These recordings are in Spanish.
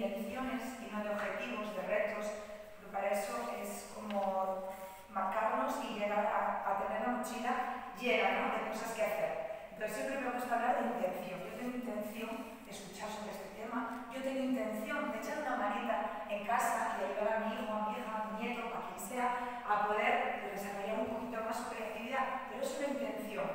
intenciones y no de objetivos, de retos, porque para eso es como marcarnos y llegar a tener la mochila llena, ¿no?, de cosas que hacer. Entonces siempre me gusta hablar de intención. Yo tengo intención de escuchar sobre este tema, yo tengo intención de echar una manita en casa y ayudar a mi hijo, a mi hija, a mi nieto, a quien sea, a poder desarrollar un poquito más su creatividad, pero es una intención,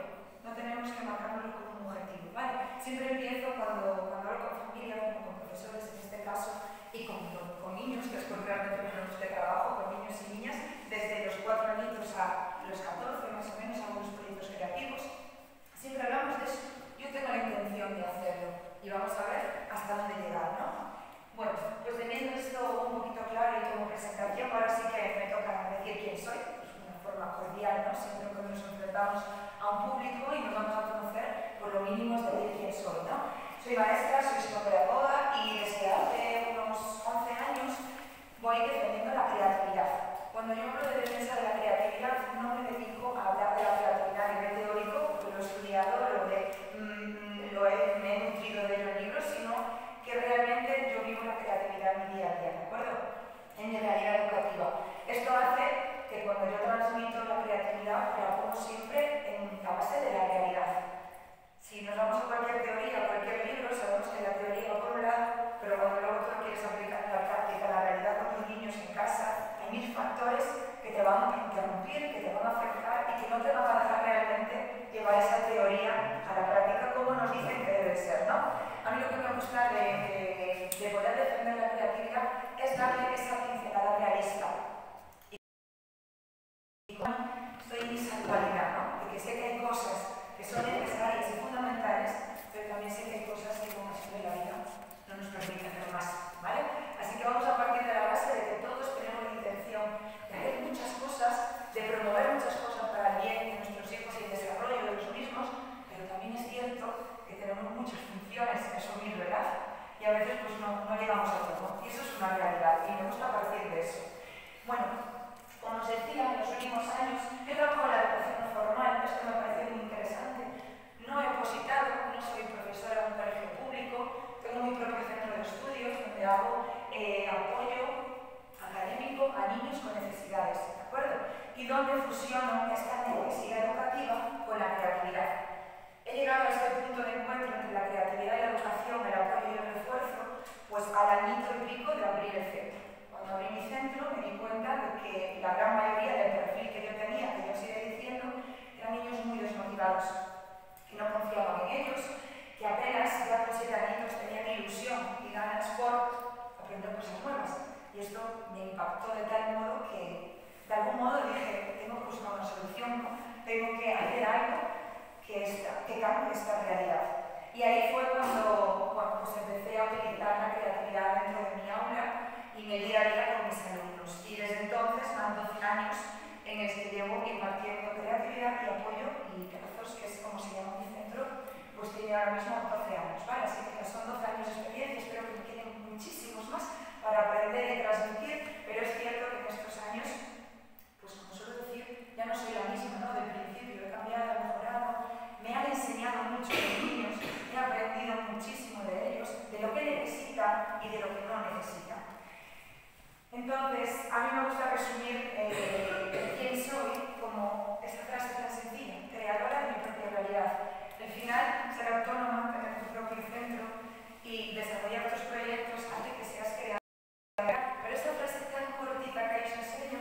no tenemos que marcarlo como un objetivo, ¿vale? Siempre empiezo cuando hablo con familia, con profesores en este caso, y con niños, que es con realmente con los que trabajo, con niños y niñas, desde los 4 añitos a los 14 más o menos, algunos proyectos creativos. Siempre hablamos de eso. Yo tengo la intención de hacerlo y vamos a ver hasta dónde llegar, ¿no? Bueno, pues teniendo esto un poquito claro y como presentación, ahora sí que me toca decir quién soy, pues de una forma cordial, ¿no? Siempre que nos enfrentamos a un público y nos vamos a conocer, por lo mínimo es decir quién soy, ¿no? Soy maestra, soy psicopedagoga y desde hace unos 11 años voy defendiendo la creatividad. Cuando yo hablo de defensa de la creatividad, no me dedico a hablar de la creatividad a nivel teórico, porque lo he estudiado, me he nutrido de los libros, sino que realmente yo vivo la creatividad en mi día a día, ¿de acuerdo? En mi realidad educativa. Esto hace que cuando yo transmito la creatividad, la pongo siempre en la base de la realidad. Si nos vamos a cualquier teoría, a cualquier libro, sabemos que la teoría va por un lado, pero cuando luego tú lo quieres aplicar en la práctica, la realidad con tus niños en casa, hay 1000 factores que te van a interrumpir, que te van a afectar y que no te van a dejar realmente llevar esa teoría a la práctica como nos dicen que debe ser, ¿no? A mí lo que me gusta de poder defender la creatividad es darle esa pincelada realista. Y estoy en esa dualidad, ¿no? De que sé que hay cosas que son necesarias y fundamentales, pero también sé que hay cosas que con acción de la vida no nos permiten hacer más, ¿vale? Así que vamos a partir de la base de que todos tenemos la intención de hacer muchas cosas, de promover muchas cosas para el bien de nuestros hijos y el desarrollo de los mismos, pero también es cierto que tenemos muchas funciones que asumir, ¿verdad? Y a veces pues no llegamos a todo, y eso es una realidad, y me gusta partir de eso. Bueno, como os decía, en los últimos años he trabajado en la educación no formal, esto me parece muy interesante. No he opositado, no soy profesora en un colegio público, tengo mi propio centro de estudios donde hago apoyo académico a niños con necesidades, ¿de acuerdo? Y donde fusiono esta necesidad educativa con la creatividad. He llegado a este punto de encuentro entre la creatividad y la educación, el apoyo y el refuerzo, pues al añito y pico de abrir el centro. Cuando abrí mi centro me di cuenta de que la gran mayoría del perfil que yo tenía, que yo sigo diciendo, eran niños muy desmotivados, que no confiaban en ellos, que apenas ya con 7 añitos tenían ilusión y ganas por aprender cosas nuevas. Y esto me impactó de tal modo que de algún modo dije, tengo que buscar una solución, ¿no? Tengo que hacer algo que cambie esta realidad. Y ahí fue cuando pues empecé a utilizar la creatividad dentro de mi aula y en el día a día con mis alumnos. Y desde entonces van 12 años en el que llevo impartiendo creatividad y apoyo y trazos, que es como se llama mi centro, pues tiene ahora mismo 12 años, ¿vale? Así que son 12 años de experiencia, espero que me queden muchísimos más para aprender y transmitir, pero es cierto que en estos años, pues como suelo decir, ya no soy la misma, ¿no? Del principio, he cambiado, he mejorado, me han enseñado mucho de los niños, he aprendido muchísimo de ellos, de lo que necesitan y de lo que no necesitan. Entonces, a mí me gusta resumir quién soy como esta frase tan sencilla, creadora de mi propia realidad. Al final, ser autónoma, tener tu propio centro y desarrollar tus proyectos hace que seas creadora. Pero esta frase tan cortita que os enseño,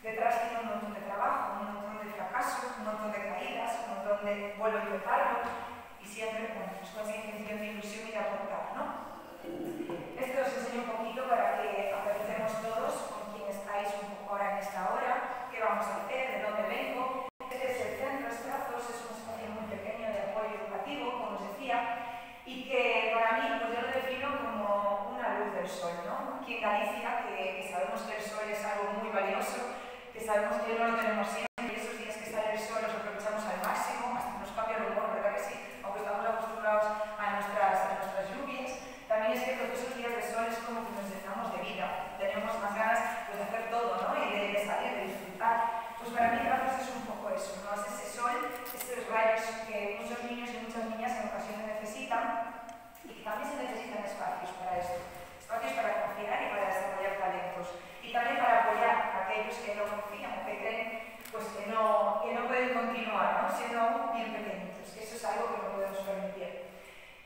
detrás tiene un montón de trabajo, un montón de fracasos, un montón de caídas, un montón de vuelvo a intentarlo y siempre con esa intención de ilusión y de aportar, ¿no? Esto os enseño un poquito para que aterricemos todos con quien estáis un poco ahora en esta hora, qué vamos a hacer, de dónde vengo. Este es el centro Trazos, es un espacio muy pequeño de apoyo educativo, como os decía, y que para mí pues yo lo defino como una luz del sol, ¿no? Aquí en Galicia, que sabemos que el sol es algo muy valioso, que sabemos que no lo tenemos siempre, y esos días que sale el sol los aprovechamos al máximo, hasta nos cambia el humor, ¿verdad que sí? Aunque estamos acostumbrados a nuestras lluvias, también es cierto que esos días de sol es como que nos llenamos de vida, tenemos más ganas pues, de hacer todo, ¿no? Y de salir, de disfrutar. Pues para mí Trazos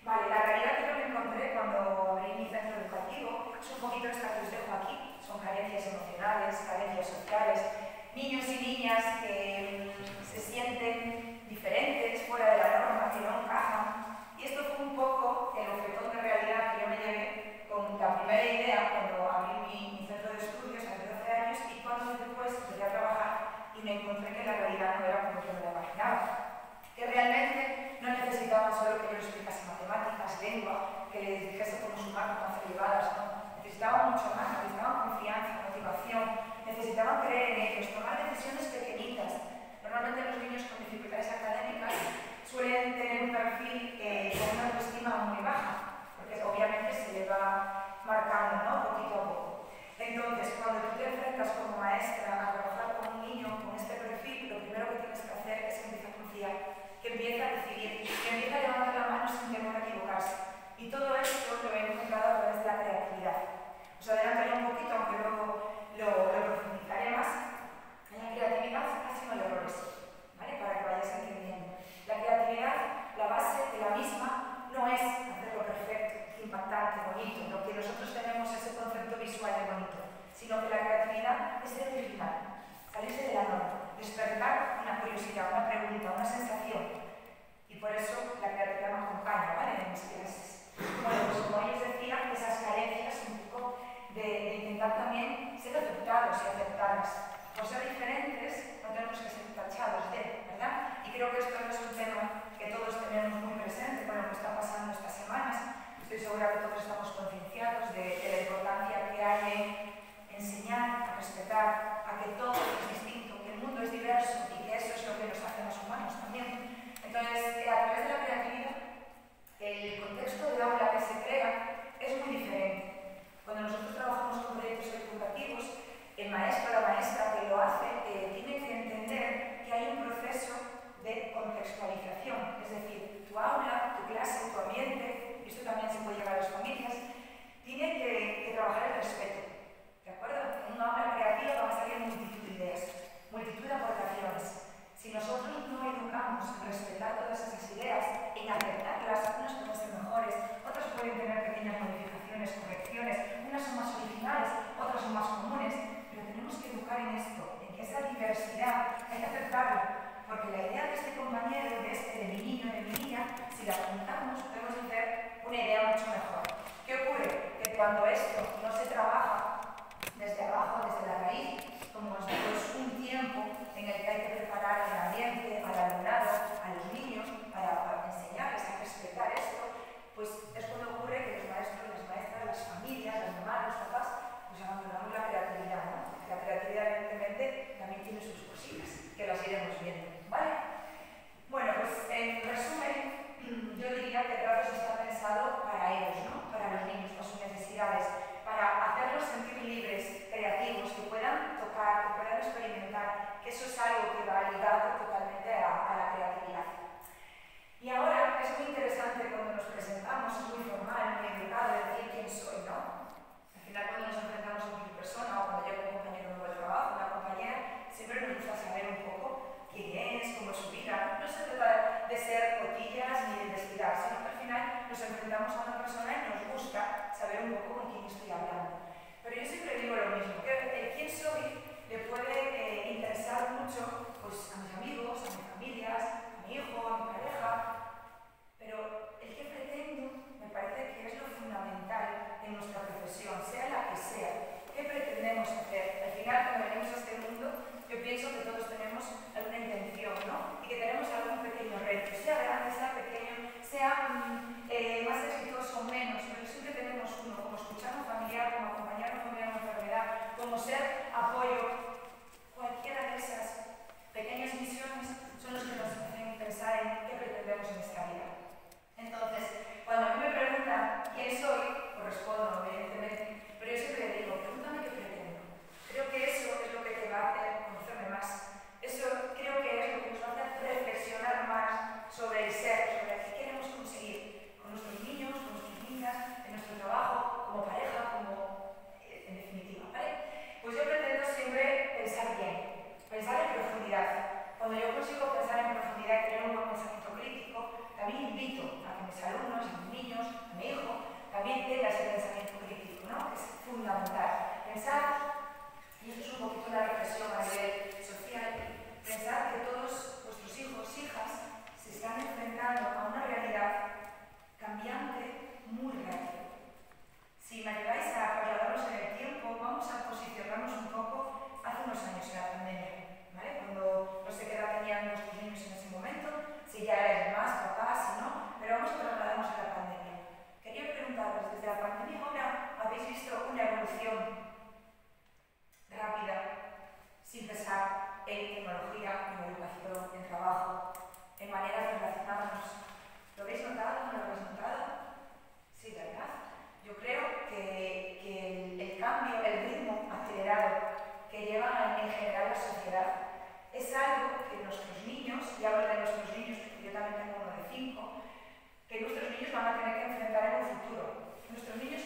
Vale, la realidad que yo me encontré cuando abrí mi centro educativo es un poquito esta que os dejo aquí. Son carencias emocionales, carencias sociales, niños y niñas que se sienten diferentes, fuera de la norma, que no encajan. Y esto fue un poco el objetón de realidad que yo me llevé con la primera idea cuando abrí mi centro de estudios hace 12 años y cuando después empecé a trabajar y me encontré que la realidad no era como yo me la imaginaba. Que realmente no necesitaban solo que yo les explicase matemáticas, lengua, que les dijese cómo sumar, cómo hacer derivadas, no. Necesitaban mucho más, necesitaban confianza, motivación, necesitaban creer en ellos, tomar decisiones pequeñitas. Normalmente los niños con dificultades académicas suelen tener un perfil con una autoestima muy baja, porque obviamente se le va marcando, ¿no? Poquito a poco. Entonces, cuando tú te enfrentas como maestra a trabajar con un niño con este perfil, lo primero que tienes que hacer es empezar a confiar, que empieza a decidir, que empieza a levantar la mano sin temor a equivocarse. Y todo esto lo he encontrado a través de la creatividad. Os adelantaré un poquito, aunque luego lo profundizaré más. En la creatividad casi no hay errores, ¿vale? Para que vayáis entendiendo. La creatividad, la base de la misma, no es hacerlo perfecto, impactante, bonito, lo que nosotros tenemos ese concepto visual de bonito, sino que la creatividad es ser original, salirse de la norma, despertar una curiosidad, una pregunta, una sensación. Y por eso la creatividad me acompaña, ¿vale? En mis clases. Bueno, pues como ellos decían, esas carencias un poco de intentar también ser aceptados y aceptadas. Por ser diferentes, no tenemos que ser tachados de, ¿verdad? Y creo que esto no es un tema que todos tenemos muy presente con lo que está pasando estas semanas. Estoy segura que todos estamos concienciados de la importancia que hay en enseñar a respetar, a que todo es distinto, que el mundo es diverso y que eso es lo que nos hace más humanos también. Entonces, a través de la creatividad, el contexto de aula que se crea es muy diferente. Cuando nosotros trabajamos con proyectos educativos, el maestro o la maestra que lo hace tiene que entender que hay un proceso de contextualización, es decir, tu aula, tu clase, tu ambiente, y esto también se puede llevar a las familias, tiene que trabajar el respeto, ¿de acuerdo? En una aula creativa van a salir multitud de ideas, multitud de aportaciones. Si nosotros no educamos en respetar todas esas ideas, en aceptarlas, unas pueden ser mejores, otras pueden tener pequeñas modificaciones, correcciones, unas son más originales, otras son más comunes, pero tenemos que educar en esto, en que esa diversidad hay que aceptarla, porque la idea de este compañero, de mi niño, de mi niña, si la apuntamos, podemos hacer una idea mucho mejor. ¿Qué ocurre? Que cuando esto no se trabaja desde abajo, desde la raíz, como nosotros un tiempo en el que hay que preparar el ambiente, al alumnado, a los niños, para enseñarles a respetar esto, pues es cuando ocurre que los maestros, las maestras, las familias, las mamás, los papás, pues abandonamos la creatividad, ¿no? La creatividad, evidentemente, también tiene sus cositas, que las iremos viendo, ¿vale? Bueno, pues en resumen, yo diría que Tratos está pensado para ellos, ¿no? Para los niños, para sus necesidades, para hacerlos sentir libres, creativos, que puedan tocar, que puedan experimentar, que eso es algo que va ligado totalmente a la creatividad. Y ahora es muy interesante cuando nos presentamos, es muy formal, muy educado, decir quién soy, ¿no? Al final cuando nos enfrentamos a una persona o cuando llega un compañero nuevo de trabajo, una compañera, siempre nos gusta saber un poco quién es, cómo es su vida. No se trata de ser cotillas ni de investigar, sino que al final nos enfrentamos a una persona y nos gusta saber un poco con quién estoy hablando. Pero yo siempre digo lo mismo, que el quién soy le puede interesar mucho pues, a mis amigos, a mis familias, a mi hijo, a mi pareja, pero el que pretendo me parece que es lo fundamental en nuestra profesión, sea la que sea. ¿Qué pretendemos hacer? Al final, cuando venimos a este mundo, yo pienso que todos tenemos alguna intención, ¿no? Y que tenemos algún pequeño reto, sea grande, sea pequeño, sea más exitoso o menos, pero siempre tenemos uno, como escuchar a un familiar, como acompañar a un familiar en una enfermedad, como ser apoyo. Cualquiera de esas pequeñas misiones son los que nos hacen pensar en qué pretendemos en esta vida. Entonces, cuando a mí me preguntan quién soy, pues respondo, evidentemente, pero yo siempre digo, pregúntame qué pretendo. Creo que eso es lo que te va a hacer conocerme más. Eso creo que es lo que nos va a hacer reflexionar más sobre el ser, sobre qué queremos conseguir con nuestros niños, con nuestras niñas, en nuestro trabajo, como pareja, como en definitiva, ¿vale? Pues yo pretendo siempre pensar bien, pensar en profundidad. Cuando yo consigo pensar en profundidad y tener un buen pensamiento crítico, también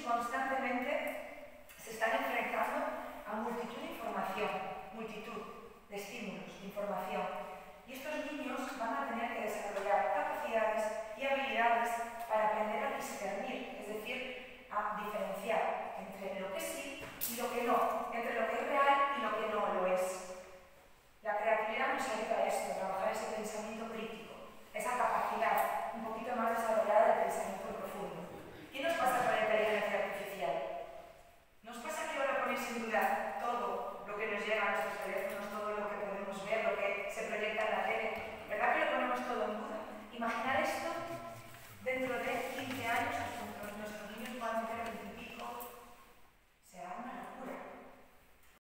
constantemente se están enfrentando a multitud de información, multitud de estímulos, de información. Y estos niños van a tener que desarrollar capacidades y habilidades para aprender a discernir, es decir, a diferenciar entre lo que sí y lo que no, entre lo que es real y lo que no lo es. La creatividad nos ayuda a esto, a trabajar ese pensamiento crítico, esa capacidad un poquito más desarrollada de pensamiento profundo. ¿Qué nos pasa con la inteligencia artificial? Nos pasa que ahora ponéis en duda todo lo que nos llega a nuestros teléfonos, todo lo que podemos ver, lo que se proyecta en la tele. ¿Verdad que lo ponemos todo en duda? Imaginar esto dentro de 15 años, cuando nuestros niños puedan tener 20 y pico, será una locura.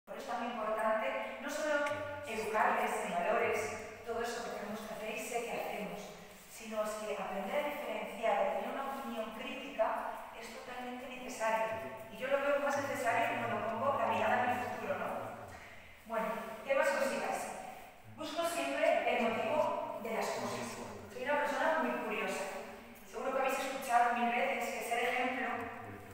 Por eso es muy importante no solo educarles en valores, todo eso que tenemos que hacer y sé que hacemos, sino es que aprender a diferenciar, a tener una opinión crítica es totalmente necesario. Y yo lo veo más necesario cuando pongo la mirada en el futuro, ¿no? Bueno, ¿qué más cositas? Busco siempre el motivo de las cosas. Soy una persona muy curiosa. Seguro que habéis escuchado 1000 veces que ser ejemplo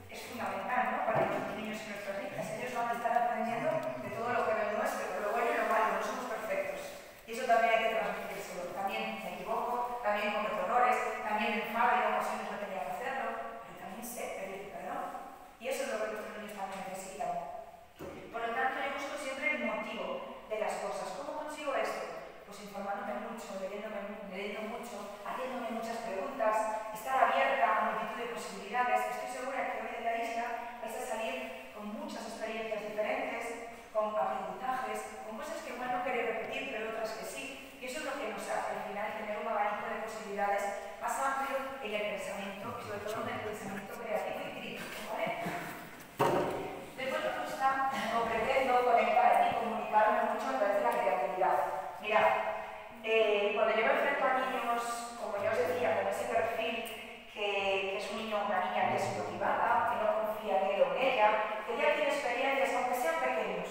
es fundamental, ¿no? Para nuestros niños y nuestras niñas. Ellos van a estar aprendiendo de todo lo que ven nuestro, lo bueno y lo malo, no somos perfectos. Y eso también hay que transmitírselo. También me equivoco, también cometo errores, también me enfado y en ocasiones no tenía que hacerlo, pero también sé pedir perdón. Y eso es lo que nuestros niños también necesitan. Por lo tanto, yo busco siempre el motivo de las cosas. ¿Cómo consigo esto? Pues informándome mucho, leyendo mucho, haciéndome muchas preguntas, estar abierta a multitud de posibilidades. Estoy segura que hoy en la isla vais a salir con muchas experiencias diferentes, con aprendizajes, con cosas que igual no queréis repetir, pero otras que sí. Y eso es lo que nos hace al final tener un abanico de posibilidades más amplio en el pensamiento y sobre todo en el pensamiento creativo y crítico, ¿vale? Después me gusta o pretendo conectar y comunicarme mucho a través de la creatividad. Mirad, cuando yo me enfrento a niños, como ya os decía, con ese perfil que es un niño o una niña que es motivada, que no confía en él o en ella, que ya tiene experiencias, aunque sean pequeños,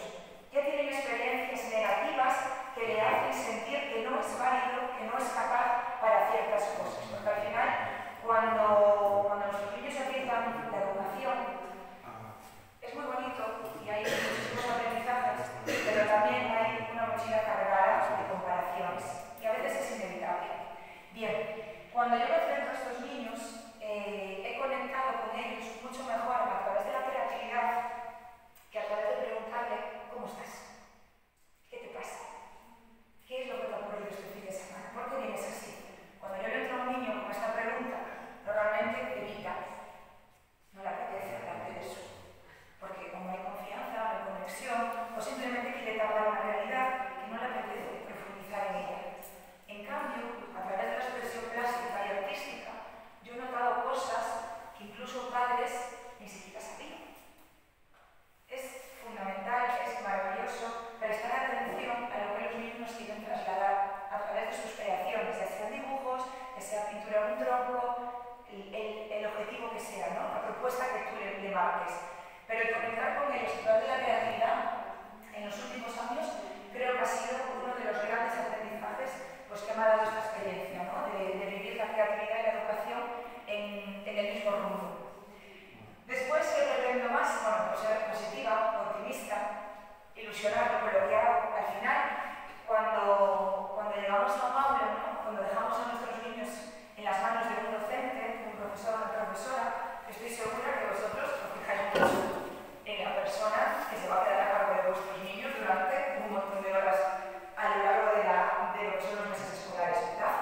ya tienen experiencias negativas que le hacen sentir que no es válido, que no es capaz para ciertas cosas. Porque al final, cuando nuestros niños empiezan la educación, es muy bonito y hay muchísimos aprendizajes, pero también hay una mochila cargada de comparaciones y a veces es inevitable. Bien, cuando yo me enfrento a estos niños, he conectado con ellos mucho mejor a través de la creatividad que a través de preguntarle ¿cómo estás? ¿Qué te pasa? ¿Qué es lo que te ha ocurrido este fin de semana? ¿Por qué vienes así? Cuando yo le entro a un niño con esta pregunta, normalmente evita. No le apetece hablarte de eso. Porque como hay confianza, hay conexión, o simplemente quiere tapar una realidad que no le apetece profundizar en ella. En cambio, a través de la expresión plástica y artística, yo he notado cosas que incluso padres ni siquiera sabían. Es fundamental, es maravilloso prestar atención a lo que los niños nos quieren trasladar a través de sus creaciones, ya sean dibujos, ya sea pintura en un tronco, el objetivo que sea, ¿no? La propuesta que tú le marques. Pero el conectar con ellos a través de la creatividad en los últimos años creo que ha sido uno de los grandes aprendizajes pues, que me ha dado esta experiencia, ¿no? de vivir la creatividad y la educación en el mismo rumbo. Después, ¿qué pretendo más? Bueno, pues ser positiva, optimista, ilusionarme con lo que hago. Al final, cuando llegamos a un aula, ¿no? Cuando dejamos a nuestros niños en las manos de un docente, de un profesor o una profesora, estoy segura que vosotros os fijáis mucho en la persona que se va a quedar a cargo de vuestros niños durante un montón de horas a lo largo de lo que son los meses escolares, ¿verdad?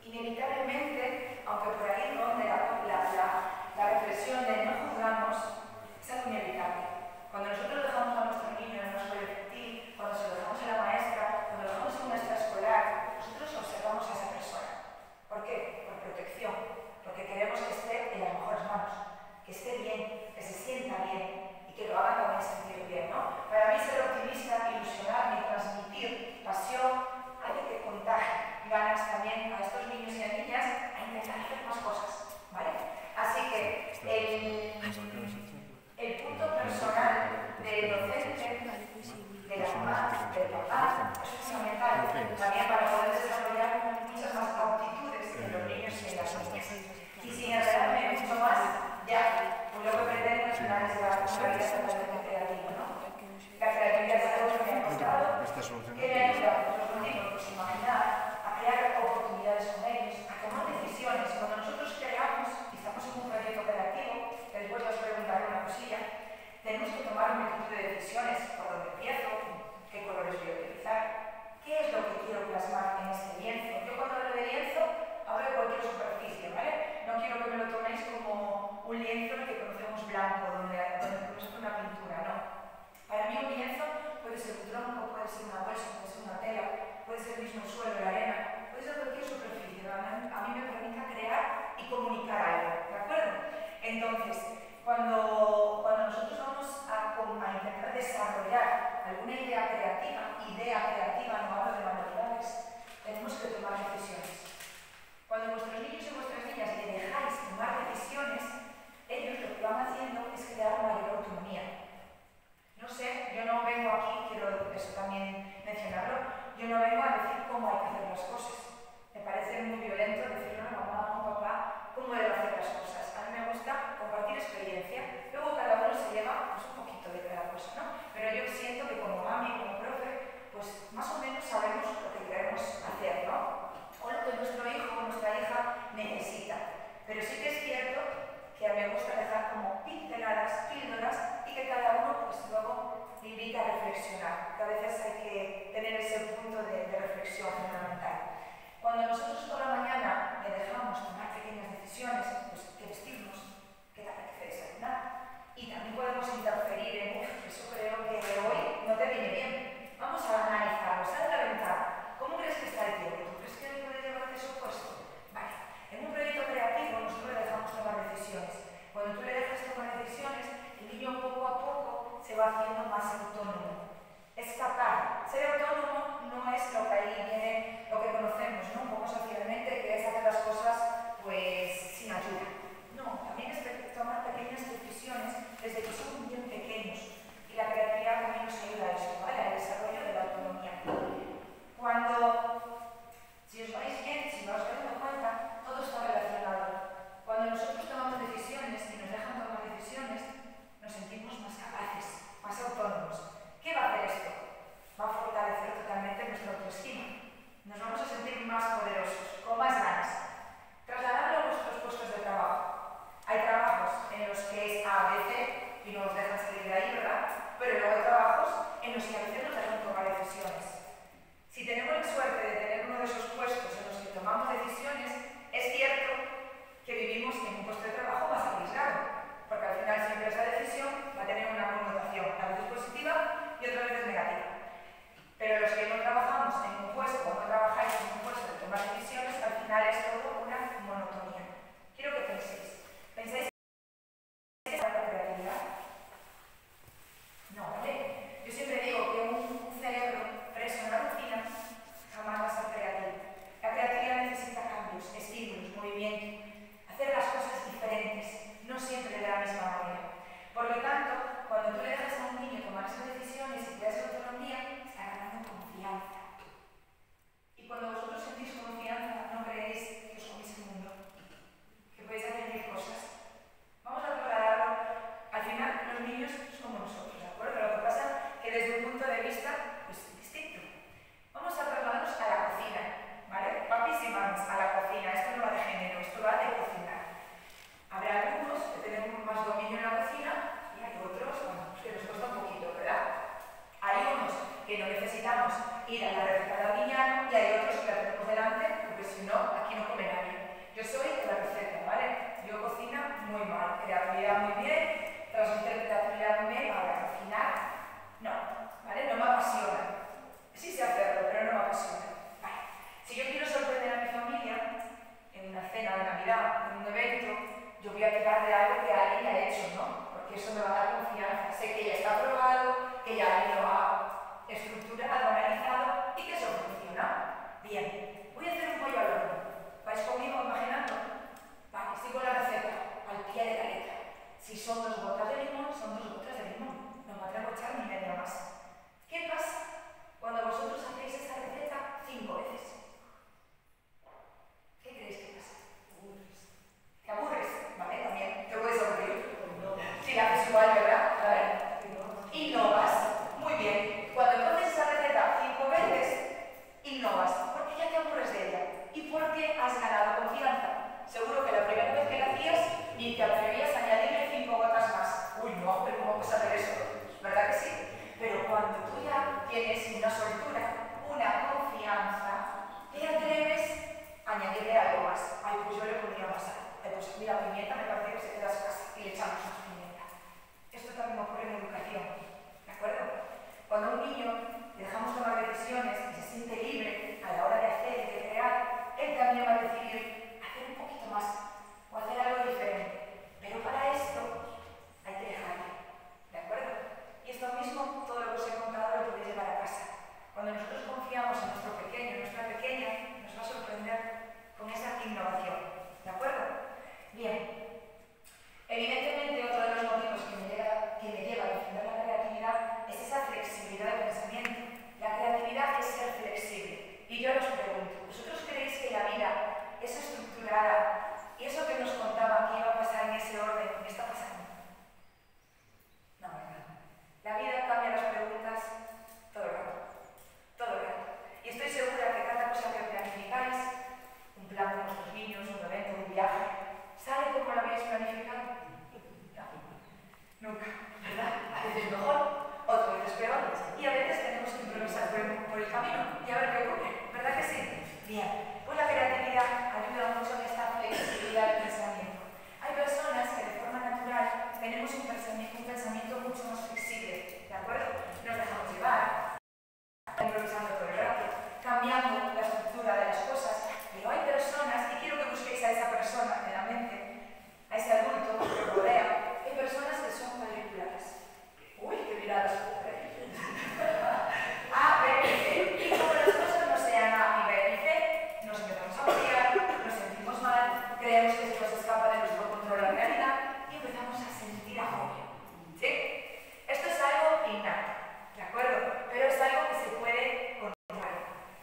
Inevitablemente, aunque por ahí ronde la reflexión de no juzgamos, es algo inevitable. Cuando nosotros dejamos a nuestro niño en una escuela infantil, cuando se lo dejamos a la maestra, cuando lo dejamos en una extraescolar, nosotros observamos a esa persona. ¿Por qué? Por protección, porque queremos que esté en las mejores manos, que esté bien, que se sienta bien y que lo haga también sentir bien, ¿no? Para mí ser optimista, ilusionarme y transmitir pasión hace que contagie ganas también a estos niños y a niñas a intentar hacer más cosas, ¿vale? Así que el punto personal del docente, de la mamá, del papá, es fundamental también para poder desarrollar muchas más aptitudes en los niños y en las niñas. Y sin enredarme mucho más, ya, pues lo que final es una vida totalmente creativa, ¿no? La creatividad es algo que me ha costado, que me ayuda, pues os lo digo, pues imaginar, a crear oportunidades con ellos, a tomar decisiones. Cuando nosotros creamos y estamos en un proyecto creativo, que después os preguntaré una cosilla, tenemos que tomar un multitud de decisiones, por dónde empiezo, qué colores voy a utilizar, qué es lo que quiero plasmar en este lienzo. Yo cuando hablo de lienzo, hablo de cualquier superficie, ¿vale? No quiero que me lo toméis como un lienzo en el que conocemos blanco, donde podemos hacer una pintura, no. Para mí un lienzo puede ser un tronco, puede ser una bolsa, puede ser una tela, puede ser el mismo suelo, la arena, puede ser cualquier superficie. A mí me permite crear y comunicar algo, ¿de acuerdo? Entonces, cuando nosotros vamos a intentar desarrollar alguna idea creativa, no hablo de manualidades, tenemos que tomar decisiones. Cuando vuestros niños y vuestras niñas le dejáis tomar decisiones, ellos lo que van haciendo es crear mayor autonomía. No sé, yo no vengo aquí, quiero eso también mencionarlo, yo no vengo a decir cómo hay que hacer las cosas. Me parece muy violento decirle a mamá o papá cómo debo hacer las cosas. A mí me gusta compartir experiencia, luego cada uno se lleva pues, un poquito de cada cosa, ¿no? Pero yo siento que como mami, como profe, pues más o menos sabemos lo que queremos hacer, ¿no? O lo que nuestro hijo o nuestra hija necesita. Pero sí que es cierto que a mí me gusta dejar como pinceladas, píldoras, y que cada uno pues luego le invita a reflexionar, que a veces hay que tener ese punto de reflexión fundamental. Cuando nosotros por la mañana le dejamos tomar pequeñas decisiones, pues qué vestirnos, qué te apetece desayunar, y también podemos interferir en, eso creo que hoy no te viene bien, vamos a analizarlo, sal de la ventana, ¿cómo crees que está el tiempo? ¿Tú crees que él puede llevarte eso puesto? Vale, en un proyecto creativo nosotros le dejamos tomar decisiones. Cuando tú le dejas tomar decisiones, el niño poco a poco se va haciendo más autónomo. Es capaz. Ser autónomo no es lo que ahí viene, lo que conocemos, ¿no? Un poco socialmente, que es hacer las cosas pues sin ayuda. No, también es tomar pequeñas decisiones desde que son bien pequeños. Y la creatividad también nos ayuda a eso, ¿vale? Al desarrollo de la autonomía. Si os vais bien, si os vais dando cuenta, todo está relacionado. Cuando nosotros tomamos decisiones y nos dejan tomar decisiones, nos sentimos más capaces, más autónomos. ¿Qué va a hacer esto? Va a fortalecer totalmente nuestra autoestima. Nos vamos a sentir más poderosos, con más ganas. Trasladadlo a vuestros puestos de trabajo. Hay trabajos en los que es A, B, C y no os dejan salir de ahí, ¿verdad? Pero luego hay trabajos en los que a veces nos dejan tomar decisiones. Si tenemos la suerte de tener uno de esos puestos en los que tomamos decisiones, es cierto que vivimos en un puesto de trabajo más arriesgado, porque al final siempre esa decisión va a tener una connotación, a veces positiva y otras veces negativa. Pero los que no trabajamos en un puesto o no trabajáis en un puesto de tomar decisiones, al final es todo una monotonía. Quiero que penséis. ¿Pensáis que es la creatividad? No, ¿vale? Yo siempre digo que un cerebro preso en la rutina jamás va a ser creativo. La creatividad necesita cambios, estímulos, movimiento, hacer las cosas diferentes, no siempre de la misma manera. Por lo tanto, cuando tú le dejas a un niño tomar esas decisiones y te das autonomía, está ganando confianza. Y cuando vosotros sentís confianza, no creéis que os coméis el mundo, que podéis hacer mil cosas. Vamos a trasladarlo. Al final, los niños son como nosotros, ¿de acuerdo? Lo que pasa es que desde un punto de vista pues, distinto. Vamos a trasladarnos a la cocina, ¿vale? Papis y mamis, a la cocina. Esto no va de género, esto va de cocinar. Habrá algunos que tenemos más dominio en la cocina y hay otros, bueno, que nos cuesta un poquito, ¿verdad? Hay unos que no necesitamos ir a la receta de Arguiñano y hay otros que la tenemos delante porque si no, aquí no come nadie. Yo soy de la receta, ¿vale? Yo cocina muy mal, creatividad muy bien, transmitir creatividad muy bien, ahora cocinar, no, ¿vale? No me apasiona. Sí sé hacerlo, pero no me apasiona. Vale. Si yo quiero sorprender a mi familia en una cena de Navidad, en un evento, yo voy a tirar de algo que alguien ya ha hecho, ¿no? Porque eso me va a dar confianza. Sé que ya está probado, que ya alguien lo ha estructurado, analizado y que eso funciona. Bien, voy a hacer un pollo al horno. ¿Vais conmigo imaginando? Vale, sigo la receta, al pie de la letra. Si son 2 gotas de limón, son 2 gotas de limón. No me atrevo a echar ni media más. ¿Qué pasa cuando vosotros hacéis esa receta 5 veces? ¿Qué creéis que pasa? más. Ay, pues yo le pondría más sal. Ay, pues mira, pimienta me parece que se queda escasa y le echamos más pimienta. Esto también ocurre en educación, ¿de acuerdo? Cuando a un niño le dejamos tomar decisiones y se siente libre a la hora de hacer y de crear, él también va a decidir hacer un poquito más o hacer algo diferente. Pero para esto hay que dejarle, ¿de acuerdo? Y esto mismo, todo lo que os he contado, lo podéis llevar a casa. Cuando nosotros confiamos en nuestro pequeño, en nuestra pequeña, nos va a sorprender con esa innovación, ¿de acuerdo? Bien. Evidentemente, otro de los motivos que me lleva a defender la creatividad es esa flexibilidad de pensamiento. La creatividad es ser flexible. Y yo os pregunto, ¿vosotros creéis que la vida es estructurada y eso que nos contaba que iba a pasar en ese orden, ¿qué está pasando? No, ¿verdad? La vida cambia las preguntas todo el rato. Todo el rato. Y estoy segura que cada cosa que planificáis, un plan con vuestros niños, un evento, un viaje, ¿sabe cómo lo habéis planificado? No, nunca, ¿verdad? A veces mejor, otras veces peor, y a veces tenemos que improvisar por el camino y a ver qué ocurre, ¿verdad que sí? Bien, pues la creatividad ayuda mucho en esta flexibilidad del pensamiento. Hay personas que de forma natural tenemos un pensamiento mucho más flexible, ¿de acuerdo? Nos dejamos llevar, improvisando todo el rato, cambiando la estructura de las cosas, pero hay personas, y quiero que busquéis a esa persona en la mente, a ese adulto que os rodea, hay personas que son cuadriculares. Uy, qué miradas. A, B y C. Y como las cosas no sean A y B y C, nos empezamos a odiar, nos sentimos mal, creemos que esto se escapa de nuestro control de la realidad y empezamos a sentir agobio. ¿Sí? Esto es algo innato, ¿de acuerdo? Pero es algo que se puede controlar.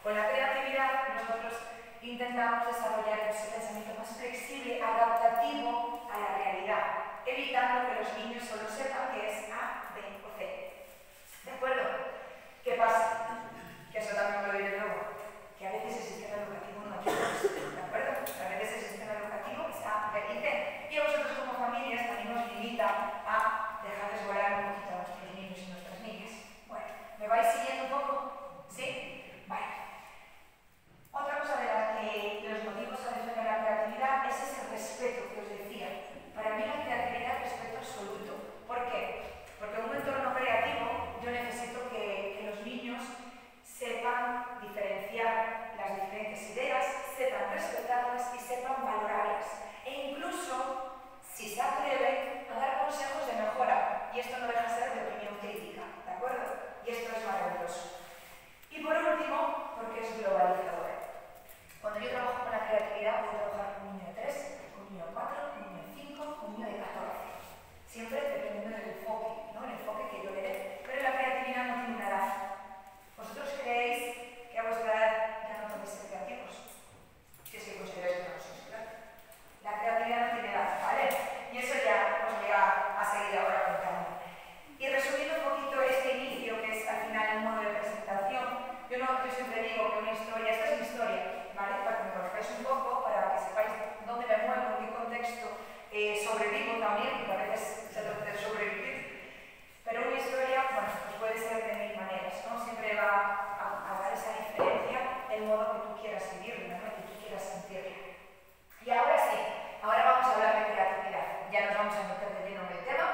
Con la creatividad nosotros intentamos desarrollar ese pensamiento más flexible, adaptativo a la realidad, evitando que los niños solo sepan que es A, B o C. ¿De acuerdo? ¿Qué pasa? Que eso también lo diré luego, que a veces el sistema educativo no ayuda, ¿de acuerdo? A veces el sistema educativo es A, B y C. Y a vosotros como familias también os limita a dejarles volar un poquito a nuestros niños y nuestras niñas. Bueno, ¿me vais siguiendo un poco? ¿Sí? Vale. Otra cosa de los motivos a defender la creatividad es ese respeto que os decía. Para mí la creatividad es respeto absoluto. ¿Por qué? Porque en un entorno creativo yo necesito que los niños sepan diferenciar las diferentes ideas, sepan respetarlas y sepan valorarlas. E incluso, si se atreven, a dar consejos de mejora. Y esto no deja de ser de opinión crítica, ¿de acuerdo? Y esto es maravilloso. Y por último, porque es globalizadora. Cuando yo trabajo con la creatividad, puedo trabajar con un niño de 3, con un niño de 4, con un niño de 5, con un niño de 14. Siempre dependiendo del enfoque, ¿no? El enfoque que yo le dé. Pero la creatividad no tiene una edad. ¿Vosotros creéis que a vuestra edad ya no podéis ser creativos? Si es que consideráis que no sois, ¿verdad? La creatividad no tiene edad, ¿vale? Y eso ya os voy a seguir ahora contando. Y resumiendo un poquito este inicio, que es al final el modo de presentación, yo siempre digo que una historia, esta es mi historia, ¿vale? Para que me conozcáis un poco, para que sepáis dónde me muevo, en qué contexto sobrevivo también, porque a veces se trata de sobrevivir. Pero una historia, bueno, pues puede ser de mil maneras, ¿no? Siempre va a dar esa diferencia el modo que tú quieras vivirla, ¿no? Que tú quieras sentirla. Y ahora sí, ahora vamos a hablar de creatividad. Ya nos vamos a meter de lleno en el tema.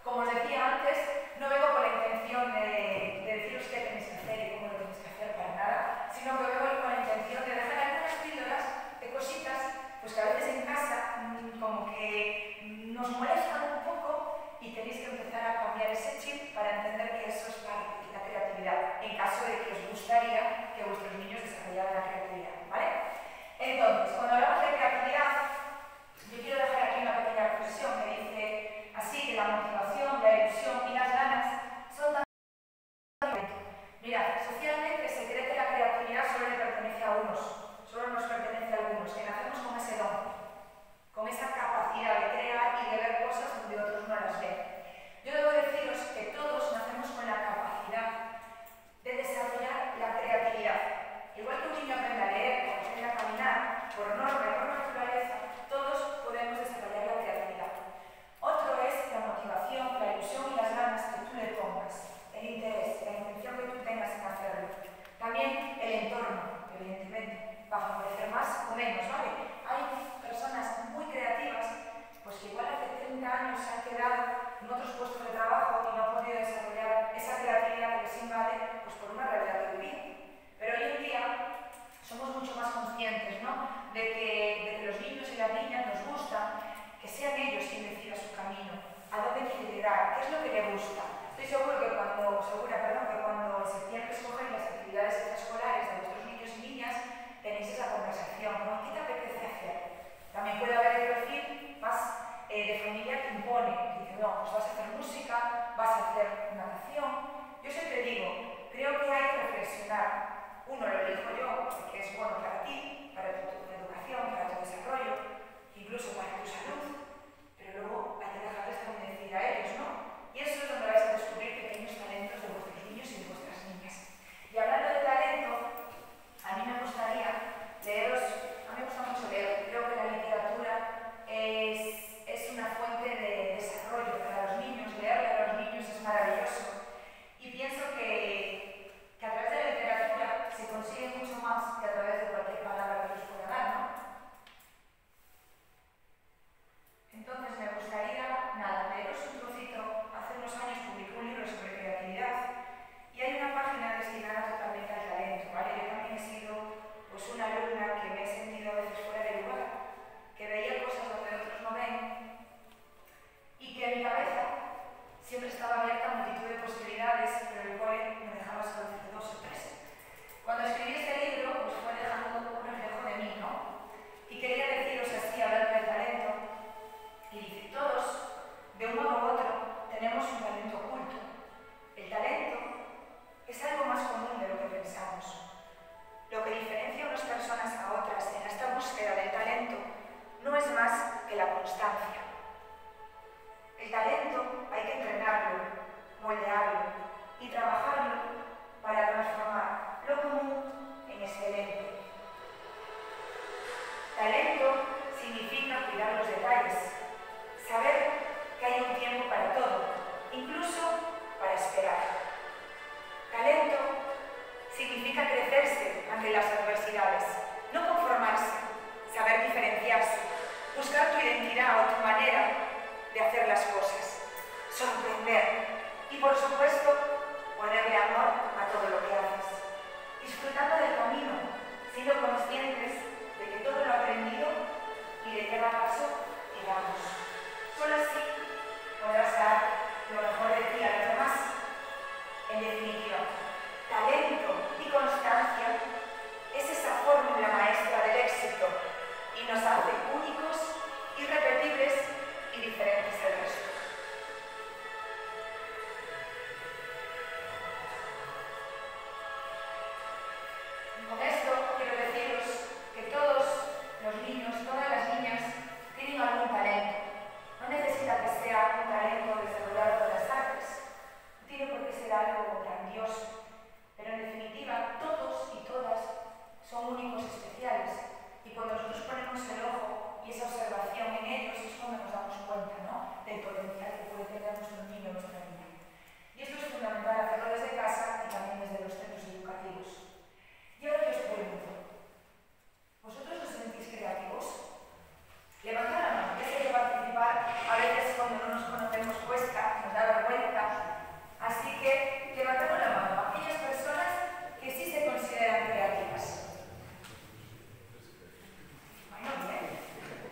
Como os decía antes, no vengo con la intención de deciros qué tenéis que hacer y cómo lo tenéis que hacer para nada, sino que vengo con la intención de dejar algunas píldoras de cositas pues que a veces en casa como que nos molestan un poco y tenéis que empezar a cambiar ese chip para entender que eso es parte de la creatividad, en caso de que os gustaría que vuestros niños desarrollaran la creatividad, ¿vale? Entonces, cuando hablamos de creatividad, yo quiero dejar aquí una pequeña reflexión que dice así que la motivación, la ilusión y las ganas son tan... Mirad, socialmente se cree que la creatividad solo le pertenece a unos, solo nos pertenece a algunos, que nacemos con ese don, con esa capacidad de crear y de ver cosas donde otros no las ven. Yo debo deciros que todos nacemos con la capacidad de desarrollar la creatividad. Igual que un niño aprende a leer o aprende a caminar, por norma y por naturaleza, todos podemos desarrollar la creatividad. Otro es la motivación, la ilusión y las ganas que tú le pongas, el interés, la intención que tú tengas en hacerlo. También el entorno, evidentemente, va a favorecer más o menos, ¿vale? de que los niños y las niñas nos gusta que sean ellos quienes decidan su camino, a dónde quiere llegar, qué es lo que le gusta. Estoy segura que cuando en septiembre escogéis las actividades extraescolares de vuestros niños y niñas, tenéis esa conversación, ¿no? ¿Qué te apetece hacer? También puede haber el perfil más de familia que impone, que dice, no, pues vas a hacer música, vas a hacer natación. Yo siempre digo, creo que hay que reflexionar. Uno lo elijo yo, porque es bueno para ti, para tu educación, para tu desarrollo, incluso para tu salud, pero luego hay que dejarles también decidir a ellos, ¿no? Y eso es donde vais a descubrir pequeños talentos de vuestros niños y de vuestras niñas. Y hablando de talento, a mí me gustaría leeros, a mí me gusta mucho leer, creo que la literatura es una fuente de desarrollo para los niños, leerle a los niños es maravilloso. Y pienso que a través de la literatura se consigue mucho más que a través de cualquier palabra que os pueda dar, ¿no? Entonces me gustaría, leeros un trocito. Hace unos años publiqué un libro sobre creatividad y hay una página destinada totalmente al talento, ¿vale? Yo también he sido pues una alumna que me he sentido a veces fuera de lugar, que veía cosas donde otros no ven y que en mi cabeza siempre estaba abierta a multitud de posibilidades, pero el cole me dejaba solo hacer 2 o 3. Cuando escribí este libro, pues fue dejando un reflejo de mí, ¿no? Y quería deciros así, hablando del talento, y dice, todos, de un modo u otro, tenemos un talento oculto. El talento es algo más común de lo que pensamos. Lo que diferencia a unas personas a otras en esta búsqueda del talento no es más que la constancia. El talento hay que entrenarlo, moldearlo y trabajarlo para transformar lo común en excelente. Talento significa cuidar los detalles, saber que hay un tiempo para todo, incluso para esperar. Talento significa crecerse ante las adversidades, no conformarse, saber diferenciarse, buscar tu identidad o tu manera de hacer las cosas, sorprender y, por supuesto, ponerle amor a todo lo que haces, disfrutando del camino, siendo conscientes de que todo lo aprendido y de cada paso que damos. Solo así podrás dar lo mejor de ti a los demás. En definitiva, talento y constancia es esa fórmula maestra del éxito y nos hace únicos, irrepetibles y diferentes del resto. Con esto quiero deciros que todos los niños, todas las niñas tienen algún talento. No necesita que sea un talento desarrollado por las artes, no tiene por qué ser algo grandioso, pero en definitiva todos y todas son únicos, especiales, y cuando nosotros ponemos el ojo y esa observación en ellos es cuando nos damos cuenta, ¿no?, del potencial que puede tener nuestro niño o nuestra niña. Y esto es fundamental hacerlo desde casa y también desde los centros educativos. Y ahora yo os pregunto, ¿vosotros os sentís creativos? Levantad la mano, ya sé que participar a veces cuando no nos conocemos cuesta, nos da vergüenza, así que levantad la mano a aquellas personas que sí se consideran creativas. Bueno, bien,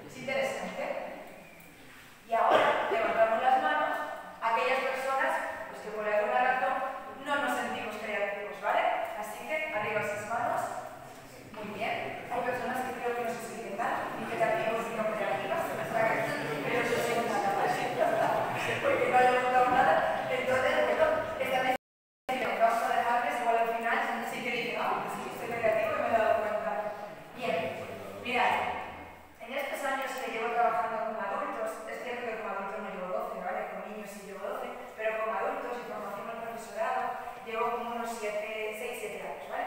es interesante. Y ahora levantamos las manos a aquellas personas pues, que por alguna razón no nos sentimos creativos, ¿vale? Así que arriba esas manos. Muy bien. Hay personas que creo que no se sienten tan ni creativos ni no creativas, pero yo sé que nada más, porque no he levantado nada. Entonces, bueno, esta vez vamos a dejarles igual al final, sí que dicen, sí, estoy creativo y me he dado cuenta. Bien, mirad, en estos años que llevo trabajando con adultos, es cierto que como adulto no llevo 12, ¿vale? Con niños sí llevo 12, pero con adultos y formación al profesorado llevo como unos 6, 7 años, ¿vale?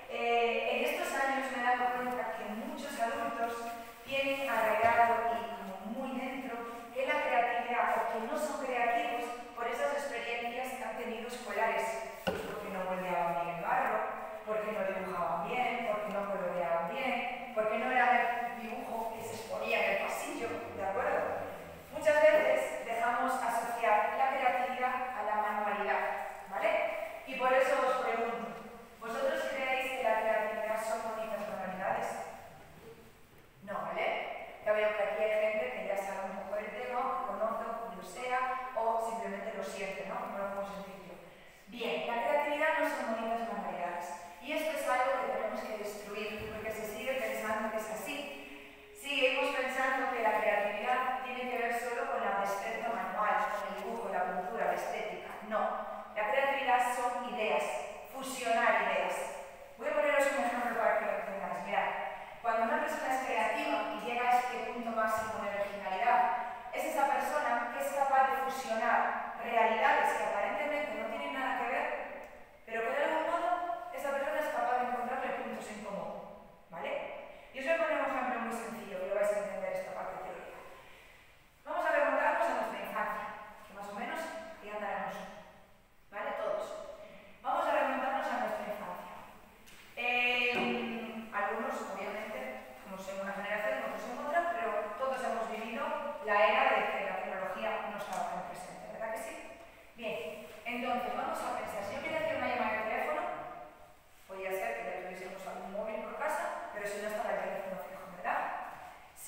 En estos años me he dado cuenta que muchos adultos tienen arraigado y como muy dentro que la creatividad o que no son creativos por esas experiencias que han tenido escolares, pues porque no moldeaban bien el barro, porque no dibujaban bien, porque no coloreaban bien, porque no era el dibujo que se exponía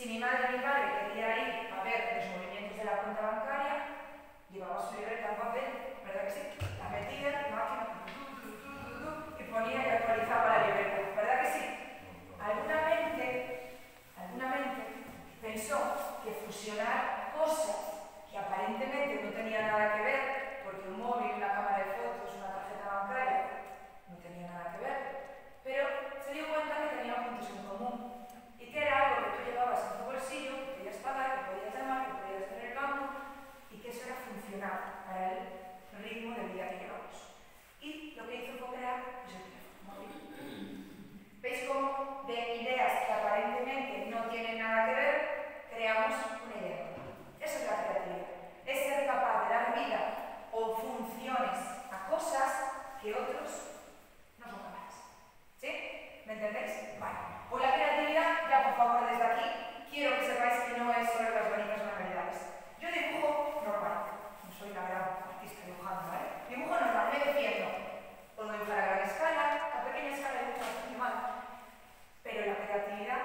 mi madre y mi padre quería ir a ver los movimientos de la cuenta bancaria, llevaba su libreta en papel, ¿verdad que sí? La metía en la máquina y ponía y actualizaba la libreta, ¿verdad que sí? Alguna mente pensó que fusionar cosas que aparentemente no tenían nada que ver, porque un móvil, una cámara de fotos, una tarjeta bancaria, no tenía nada que ver, pero se dio cuenta que tenían puntos en común y que era algo que tú llevabas en tu bolsillo, que podías pagar, que podías llamar, que podías hacer el banco y que eso era funcional para el ritmo de vida que llevamos. Y lo que hizo fue crear pues, el teléfono móvil. ¿Veis cómo de ideas que aparentemente no tienen nada que ver, creamos una idea? Eso es la creatividad. Es ser capaz de dar vida o funciones a cosas que otros no son capaces. ¿Sí? ¿Me entendéis? Vale. Pues la creatividad, ya por favor desde aquí, quiero que sepáis que no es solo las bonitas manualidades. Yo dibujo normal. No soy la gran artista dibujando, ¿vale? Dibujo normal, me defiendo. Puedo dibujar a gran escala, a pequeña escala dibujo bastante mal. Pero la creatividad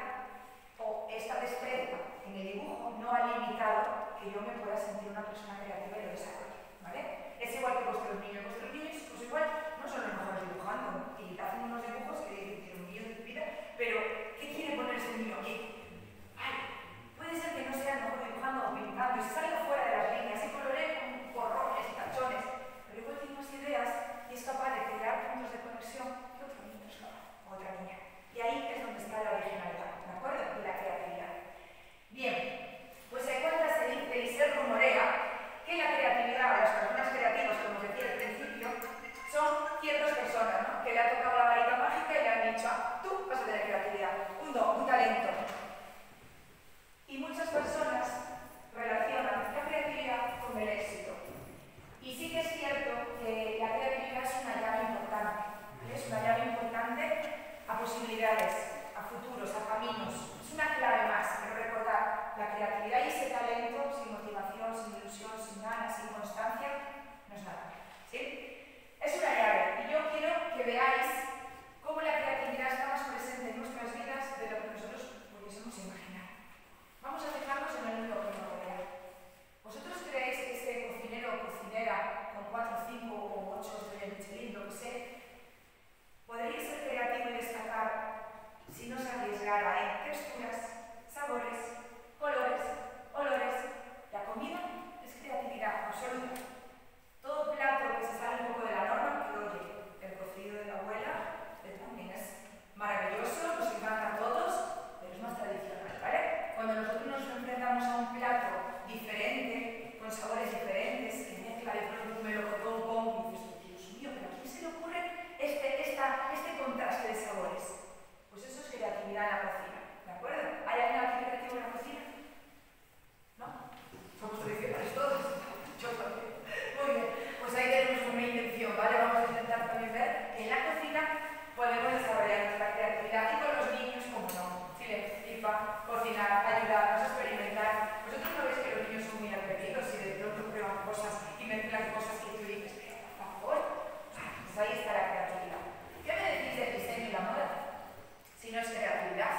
o esta destreza en el dibujo no ha limitado que yo me pueda sentir una persona creativa y lo desarrolle, ¿vale? Es igual que vuestros niños pues igual no son los mejores dibujando y hacen unos dibujos que dicen un niño de tu vida, pero ¿qué quiere poner ese niño aquí? Ay, puede ser que no sea el mejor dibujando o pintando y se salga fuera de las líneas y coloree con borrones y tachones, pero igual tiene más ideas y es capaz de crear puntos de conexión que otro niño es capaz, o otra niña. Y ahí es donde está la originalidad, ¿de acuerdo? Y la creatividad. Bien, pues se cuenta, se dice y se rumorea que la creatividad, o las personas creativas, como os decía al principio, son ciertas personas, ¿no? Que le ha tocado la varita mágica y le han dicho, tú vas a tener creatividad, un don, un talento. Y muchas personas relacionan la creatividad con el éxito. Y sí que es cierto que la creatividad es una llave importante, ¿vale? Es una llave importante a posibilidades, a futuros, a caminos. Es una clave más, quiero recordar, la creatividad y ese talento sin motivación, sin ilusión, sin ganas, sin constancia, no es nada, ¿sí? Es una llave y yo quiero que veáis cómo la creatividad está más presente en nuestras vidas de lo que nosotros pudiésemos imaginar. Vamos a fijarnos en el mundo que nos rodea. ¿Vosotros creéis que ese cocinero o cocinera con 4, 5 o 8 estrellas Michelin, lo que sé, podría ser creativo y destacar si no se arriesgara en texturas, sabores, colores, olores? La comida es creatividad absoluta. Todo plato que se sale un poco de la norma, que oye, el cocido de la abuela también es maravilloso, nos encanta a todos, pero es más tradicional, ¿vale? Cuando nosotros nos enfrentamos a un plato diferente, con sabores diferentes, que mezcla de pronto un melocotón con, y dices, Dios mío, pero ¿a quién se le ocurre este contraste de sabores? Pues eso es creatividad en la cocina, ¿de acuerdo? ¿Hay alguien aquí creativo en la cocina? ¿No? Somos tradicionales todos. Yo también. Muy bien, pues ahí tenemos una intención, ¿vale? Vamos a intentar también ver que en la cocina podemos desarrollar nuestra creatividad y con los niños, como no, si les flipa cocinar, ayudarnos a experimentar. Vosotros no veis que los niños son muy atrevidos y de pronto prueban cosas y mezclan cosas que tú dices, pero por favor, pues ahí está la creatividad. ¿Qué me decís del diseño y la moda? Si no es creatividad,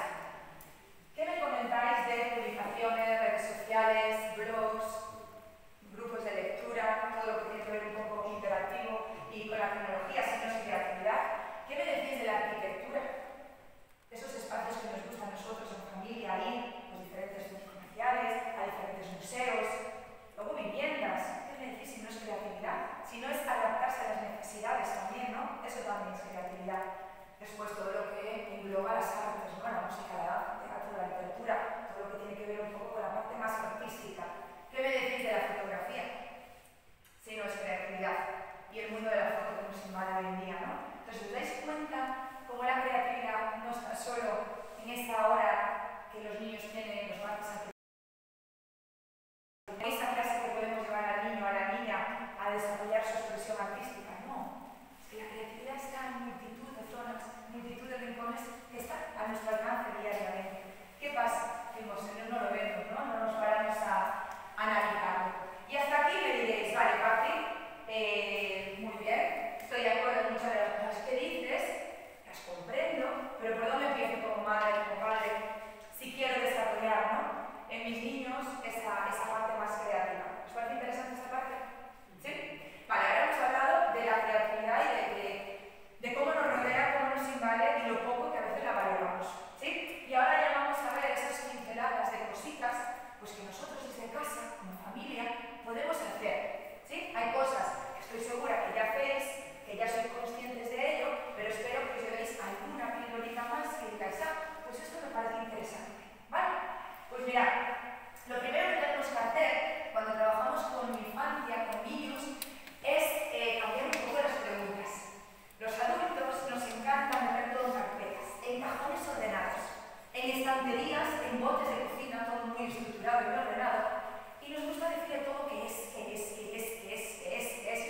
en mis niños esa parte más creativa. ¿Os parece interesante esta parte? ¿Sí? Vale, ahora hemos hablado de la creatividad y de cómo nos rodea, cómo nos invade y lo poco que a veces la valoramos. ¿Sí? Y ahora ya vamos a ver esas pinceladas de cositas pues que nosotros desde casa, como familia, podemos hacer. ¿Sí? Hay cosas que estoy segura que ya hacéis, que ya sois conscientes de ello, pero espero que os llevéis alguna pildorita más que digáis, pues esto me parece interesante. ¿Vale? Pues mirad, lo primero que tenemos que hacer cuando trabajamos con infancia, con niños, es cambiar un poco las preguntas. Los adultos nos encanta meter todo en carpetas, en cajones ordenados, en estanterías, en botes de cocina, todo muy estructurado y muy ordenado, y nos gusta decir todo que es.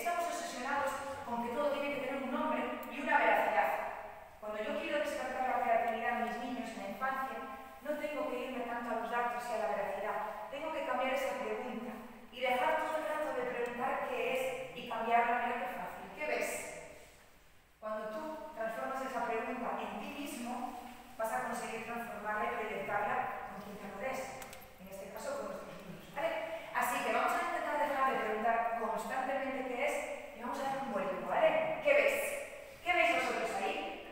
Estamos obsesionados con que todo tiene que tener un nombre y una veracidad. Cuando yo quiero despertar la creatividad en mis niños en la infancia, no tengo que irme tanto a los datos y a la veracidad. Tengo que cambiar esa pregunta y dejar todo el rato de preguntar qué es y cambiarla. Mira qué fácil. ¿Qué ves? Cuando tú transformas esa pregunta en ti mismo, vas a conseguir transformarla y proyectarla con quien te rodees. En este caso, con nuestros niños. ¿Vale? Así que vamos a intentar dejar de preguntar constantemente qué es y vamos a dar un vuelco. ¿Vale? ¿Qué ves? ¿Qué veis vosotros ahí?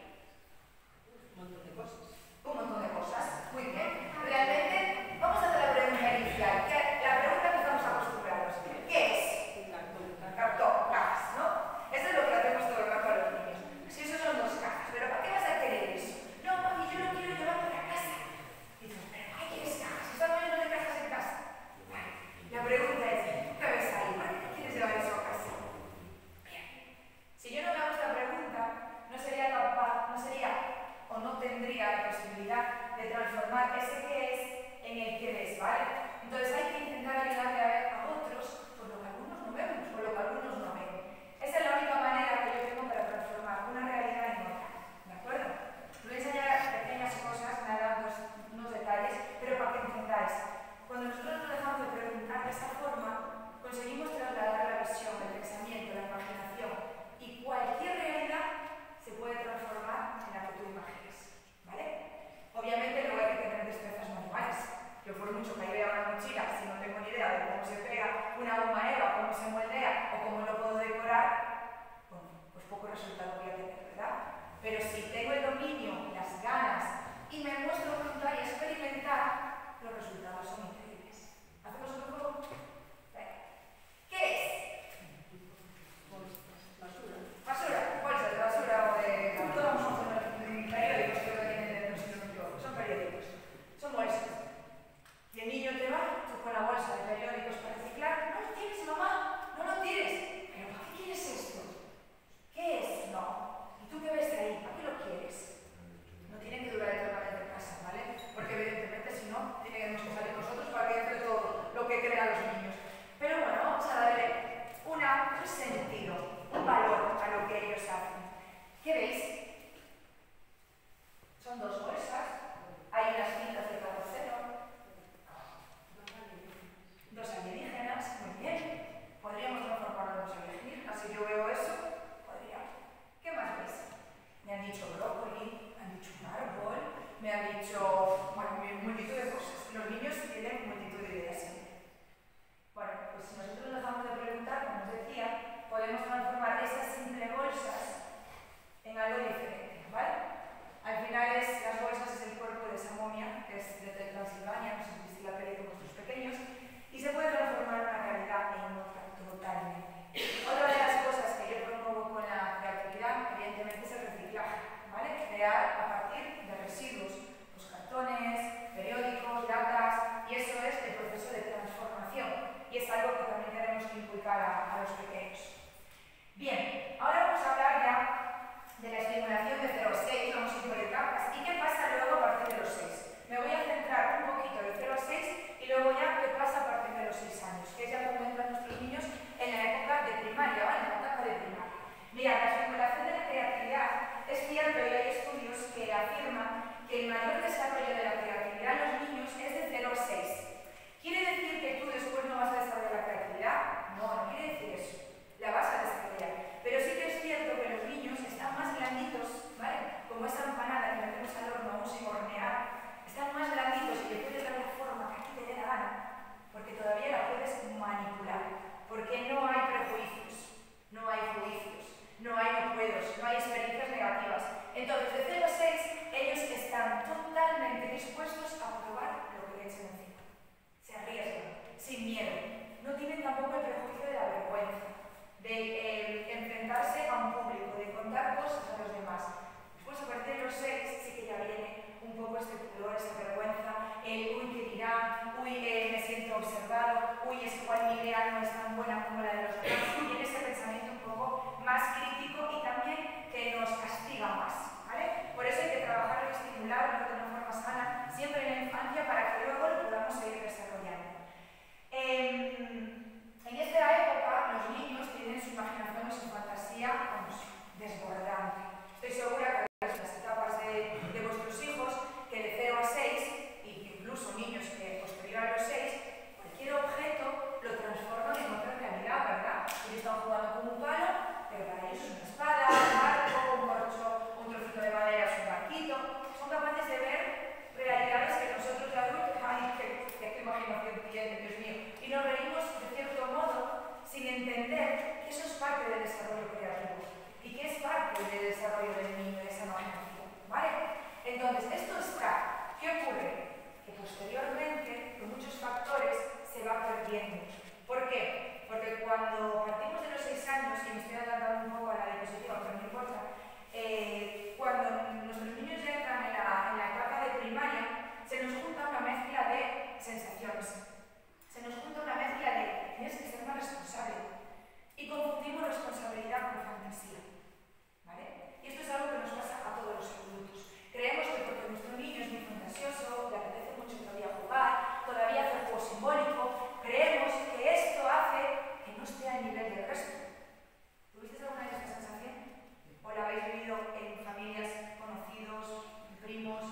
Un montón de cosas. Un montón de cosas. Muy bien. Realmente, vamos a hacer la pregunta inicial. La pregunta que estamos acostumbrados. ¿Qué es? Cartón, cajas, ¿no? Eso es lo que hacemos todo el rato a los niños. Si eso son 2 cajas, ¿pero para qué vas a querer eso? No, mami, yo lo quiero llevar para casa. Y dices, ¿pero para qué quieres cajas? Si están llenos de cajas en casa. Vale. La pregunta es, ¿qué ves ahí? ¿Para qué quieres llevar eso a casa? Bien. Si yo no me hago esta pregunta, no sería capaz, o no tendría la posibilidad de transformar ese qué es en el que ves, ¿vale? Entonces hay que intentar ayudarle a ver a otros por lo que algunos no vemos, por lo que algunos no ven. Esa es la única manera que yo tengo para transformar una realidad en otra, ¿de acuerdo? Os voy a enseñar pequeñas cosas, nada, unos detalles, pero para que entendáis. Cuando nosotros nos dejamos de preguntar de esa forma, conseguimos trasladar la visión, el pensamiento, la imaginación, y cualquier realidad se puede transformar en la que tú imagines, ¿vale? Obviamente luego hay que tener destrezas manuales. Yo por mucho que ahí vea una mochila, si no tengo ni idea de cómo se pega una goma eva, cómo se moldea o cómo lo puedo decorar, bueno, pues poco resultado voy a tener, ¿verdad? Pero si tengo el dominio, las ganas y me muestro voluntad y experimentar, los resultados son increíbles. ¿Hacemos otro juego? ¿Qué es? Basura, bolsas de basura o de cartón, son periódicos, creo que tienen, no sé si no me equivoco, son periódicos, son bolsas. Y el niño te va, tú con la bolsa de periódicos para reciclar, no lo tires, mamá, no lo tires. ¿Pero para qué quieres esto? ¿Qué es? No. ¿Y tú qué ves ahí? ¿Para qué lo quieres? No tiene que durar eternamente en casa, ¿vale? Porque evidentemente si no, tenemos que salir nosotros para que entre todo lo que crean los niños. Pero bueno, vamos a darle un sentido, un valor a lo que ellos hacen. ¿Qué veis? Son 2 bolsas, hay unas cintas de carrocero, 2 alienígenas, muy bien. Podríamos transformarlo en 2 alienígenas, si yo veo eso, podríamos. ¿Qué más veis? Me han dicho brócoli, me han dicho un árbol, me han dicho, bueno, multitud de cosas. Los niños tienen multitud de ideas siempre. Bueno, pues si nosotros nos dejamos de preguntar, como os decía, podemos transformar esas simples bolsas en algo diferente, ¿vale? Al final las bolsas es el cuerpo de esa momia, que es de Transilvania, no sé si viste la peli con vuestros pequeños, y se puede transformar una realidad en otra totalmente. Otra de las cosas que yo promuevo con la creatividad, evidentemente, es el reciclaje, ¿vale? Crear a partir de residuos, pues cartones, periódicos, latas, y eso es el proceso de transformación, y es algo que también tenemos que inculcar a los pequeños. Bien, ahora vamos a hablar ya de la estimulación de 0 a 6, vamos a ir por etapas. ¿Y qué pasa luego a partir de los 6? Me voy a centrar un poquito de 0 a 6 y luego ya qué pasa a partir de los 6 años, que es ya como entran nuestros niños en la época de primaria, ¿vale? En la etapa de primaria. Mira, la estimulación de la creatividad es cierto y hay estudios que afirman que el mayor desarrollo de la creatividad en los niños es de 0 a 6. ¿Quiere decir que tú después no vas a desarrollar la creatividad? No, no quiere decir eso. La vas a desarrollar. Pero sí que es cierto que los niños están más blanditos, ¿vale? Como esa empanada que metemos al horno, vamos a hornear, están más blanditos y le puedes dar la forma que a ti te dé la gana. uy, es que igual mi idea no es tan buena como la de los demás, tiene ese pensamiento un poco más crítico y también que nos castiga más, ¿vale? Por eso hay que trabajar y estimularlo de una forma sana, siempre en la infancia, para que luego lo podamos seguir desarrollando. En esta época los niños tienen su imaginación y su fantasía, vamos, desbordante. Estoy segura que en las etapas de vuestros hijos, que de 0 a 6, e incluso niños que posterior a los 6, cualquier objeto lo transforman en otra realidad, ¿verdad? Ellos están jugando con un palo, pero para ellos es una espada, un arco, un corcho, un trocito de madera, es un barquito. Son capaces de ver realidades que nosotros de adultos, ¡ay, qué imaginación tienen, Dios mío! Y nos reímos de cierto modo sin entender que eso es parte del desarrollo creativo y que es parte del desarrollo del niño, de esa imaginación, ¿vale? Entonces, esto está. ¿Qué ocurre? Que posteriormente, por muchos factores, se va perdiendo. ¿Por qué? Porque cuando partimos de los 6 años, y me estoy adelantando un poco a la diapositiva, pero no importa, cuando nuestros niños ya entran en la etapa de primaria, se nos junta una mezcla de sensaciones. Se nos junta una mezcla de tienes que ser más responsable. Y confundimos responsabilidad con fantasía. ¿Vale? Y esto es algo que nos pasa a todos los adultos. Creemos que porque nuestro niño es muy fantasioso, le apetece mucho todavía jugar, todavía hacer juego simbólico, creemos que esto hace que no esté al nivel del resto. ¿Tuvisteis alguna vez esta sensación? ¿O la habéis vivido en familias, conocidos, en primos?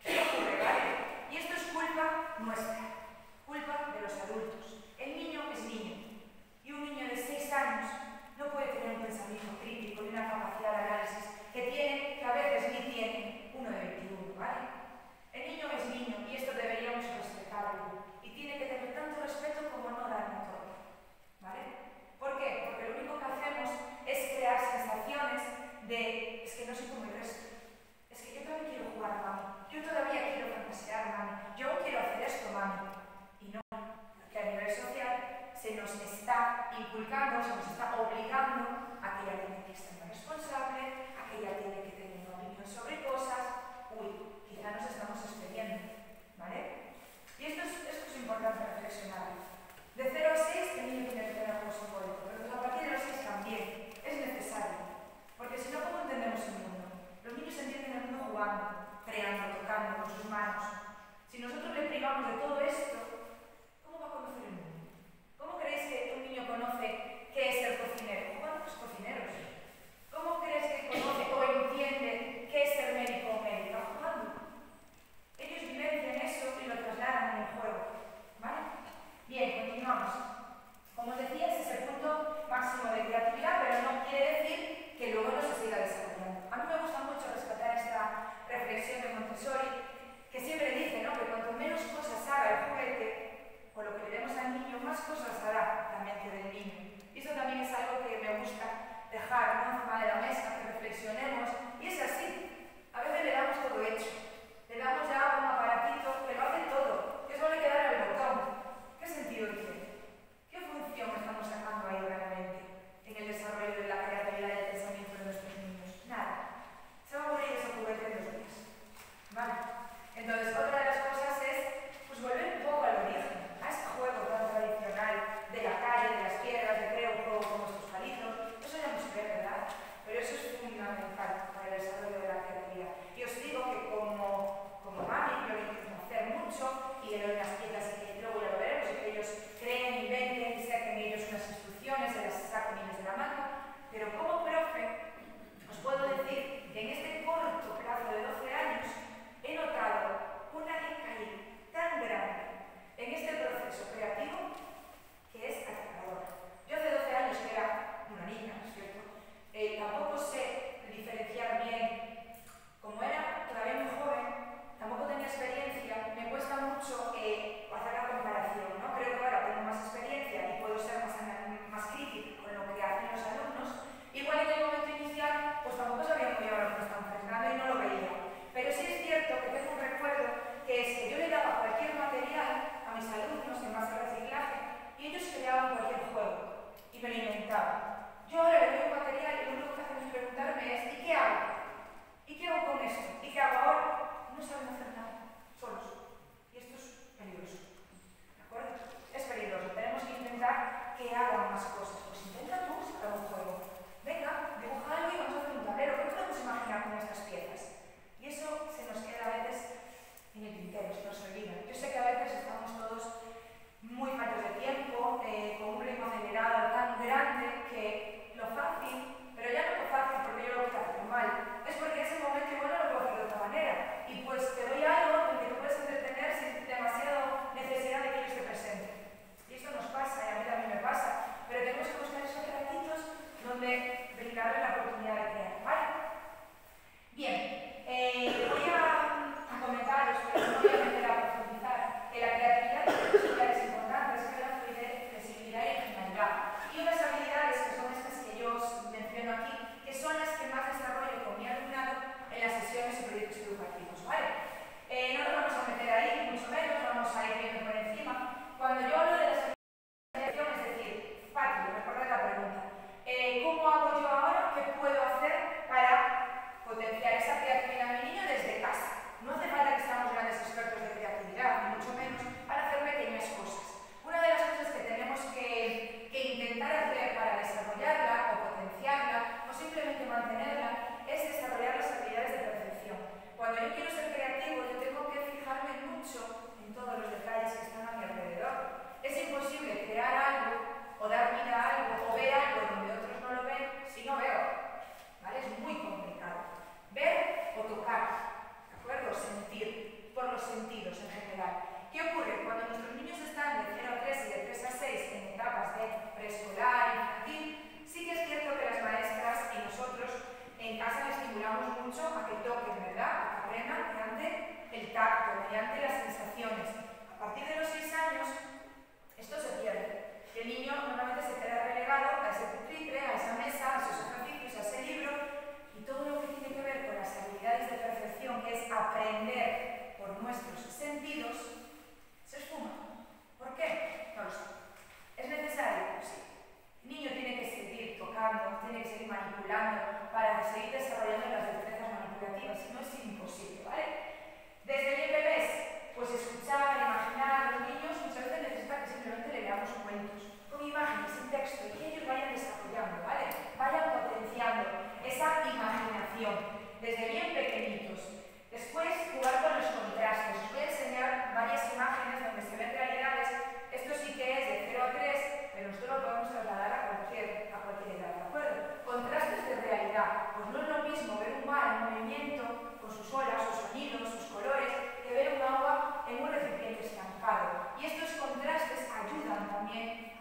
¿Qué ocurre, vale? Y esto es culpa nuestra, culpa de los adultos. El niño es niño. Y un niño de 6 años no puede tener un pensamiento crítico y una capacidad de análisis que a veces ni tiene uno de 21, ¿vale? El niño es niño y esto deberíamos respetarlo. Y tiene que tener tanto respeto como no darle todo, ¿vale? ¿Por qué? Porque lo único que hacemos es crear sensaciones de es que no soy como el resto. Es que yo todavía quiero jugar, mami. Yo todavía quiero fantasear, mami. Yo quiero hacer esto, mami. Y no, porque a nivel social se nos está inculcando, se nos está obligando a que ella tiene que ser más responsable, a que ella tiene que tener una opinión sobre cosas. Uy, quizá nos estamos excediendo, ¿vale? Y esto es importante reflexionar. De 0 a 6 el niño tiene que tener juego simbólico, pero a partir de los 6 también es necesario. Porque si no, ¿cómo entendemos el mundo? Los niños entienden el mundo jugando, creando, tocando con sus manos. Si nosotros le privamos de todo esto, ¿cómo va a conocer el mundo? ¿Cómo creéis que un niño conoce qué es ser cocinero? Jugando con los cocineros. ¿Cómo crees que conoce o entiende qué es ser médico o médica? Jugando. Ellos vivencian eso y lo trasladan en el juego. ¿Vale? Bien, continuamos. Como os decía, ese es el punto máximo de creatividad, pero no quiere decir que luego no se siga desarrollando. A mí me gusta mucho rescatar esta reflexión de Montessori, que siempre dice, ¿no?, que cuanto menos cosas haga el juguete,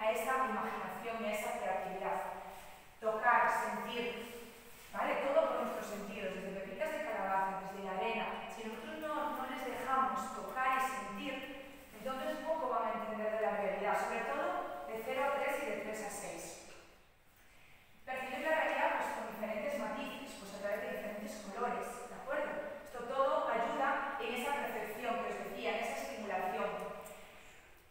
a esa imaginación y a esa creatividad. Tocar, sentir, ¿vale? Todo por nuestros sentidos, desde pepitas de calabaza, desde la arena. Si nosotros no les dejamos tocar y sentir, entonces poco van a entender de la realidad, sobre todo de 0 a 3 y de 3 a 6. Percibir la realidad pues, con diferentes matices, pues a través de diferentes colores, ¿de acuerdo? Esto todo ayuda en esa percepción que os decía, en esa estimulación.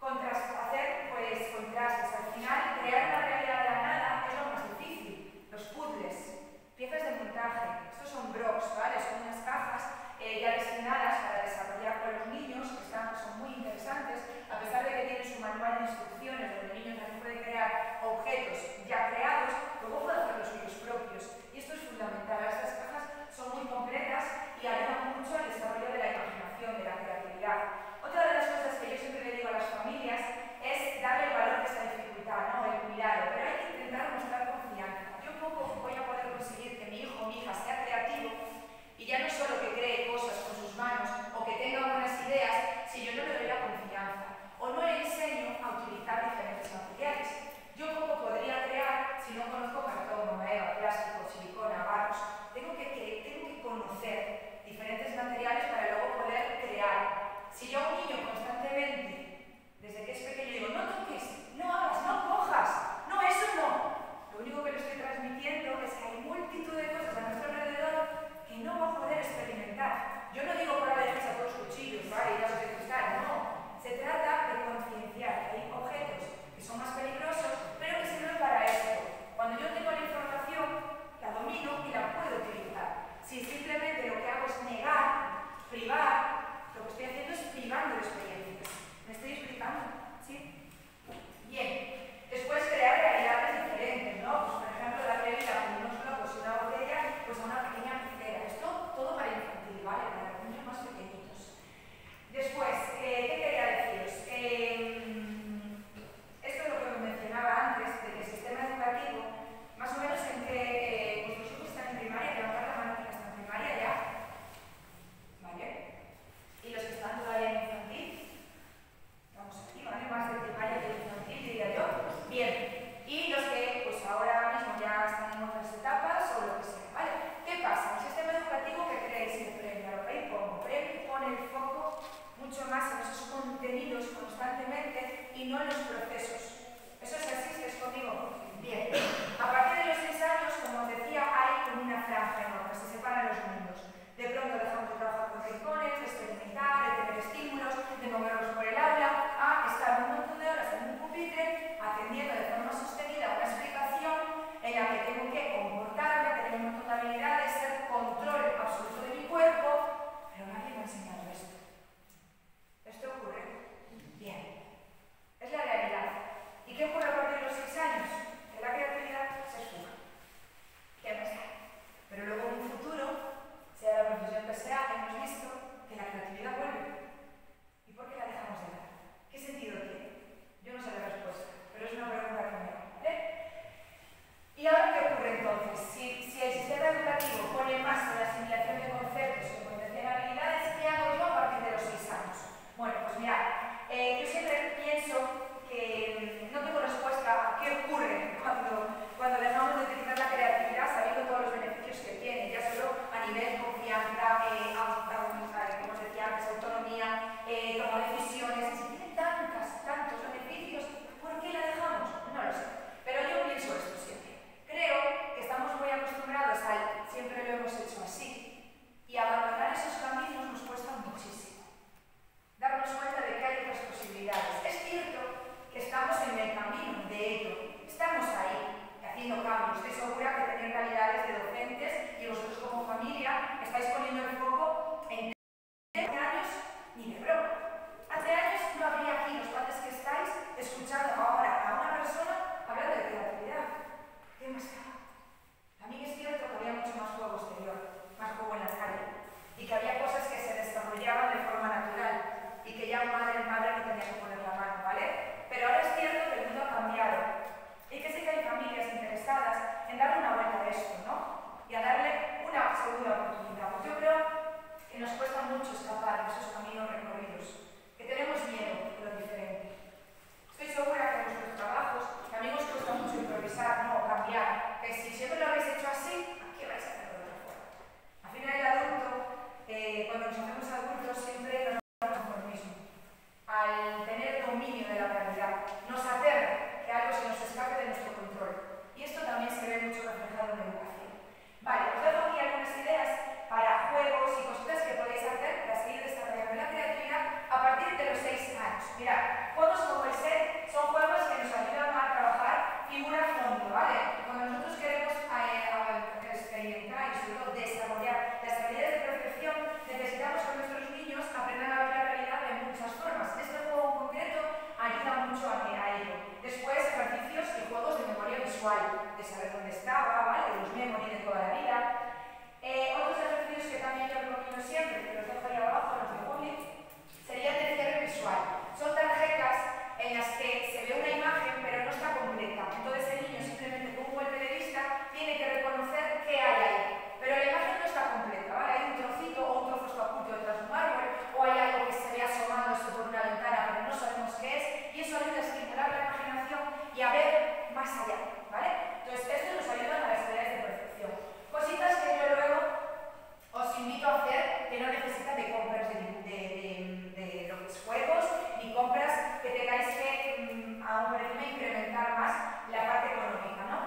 Hacer pues contrastes, al final crear una realidad de la nada es lo más difícil. Los puzzles, piezas de montaje, estos son blocks, ¿vale? Son unas cajas ya designadas para desarrollar con los niños, que son muy interesantes, a pesar de que tienen su manual de instrucciones, donde el niño también puede crear objetos ya creados, luego puede hacer los suyos propios. Y esto es fundamental, estas cajas son muy completas y ayudan mucho al desarrollo de la imaginación, de la creatividad. Otra de las cosas que yo siempre le digo a las familias es darle el valor de esta dificultad, ¿no? El cuidado, pero hay que intentar mostrar confianza. Yo poco voy a poder conseguir que mi hijo o mi hija sea creativo y ya no solo que cree cosas con sus manos o que tenga buenas ideas, si yo no le doy la confianza o no le enseño a utilizar dominio de la realidad. Nos aterra que algo se nos escape de nuestro control. Y esto también se ve mucho reflejado en la educación. Vale, os dejo aquí algunas ideas para juegos y cositas que podéis hacer para seguir desarrollando la creatividad a partir de los 6 años. Mirad, juegos como el set son juegos que nos ayudan a trabajar figura-fondo, ¿vale? Cuando nosotros queremos experimentar y sobre todo desarrollar las habilidades de percepción, necesitamos que nuestros niños aprendan a ver la realidad de muchas formas. Este juego en concreto ayuda mucho a ello. Después, ejercicios y juegos de memoria visual, de saber dónde estaba, ¿vale? De los memory de toda la vida. Otros ejercicios que también yo recomiendo siempre, que los dejo ahí abajo, los de Public, sería el de cierre visual. Son tarjetas en las que se ve una imagen pero no está completa. Entonces el niño simplemente con un golpe de vista tiene que reconocer qué hay ahí. Pero la imagen no está completa, ¿vale? Hay un trocito o un trozo está oculto detrás de un árbol o hay algo que se ve asomándose por una ventana pero no sabemos qué es y eso ayuda a estimular la imaginación y a ver más allá, ¿vale? Entonces esto nos ayuda a las tareas de percepción. Cositas que yo luego os invito a hacer que no necesitan de compras de lo que es juegos ni compras que tengáis que aún por encima incrementar más la parte económica, ¿no?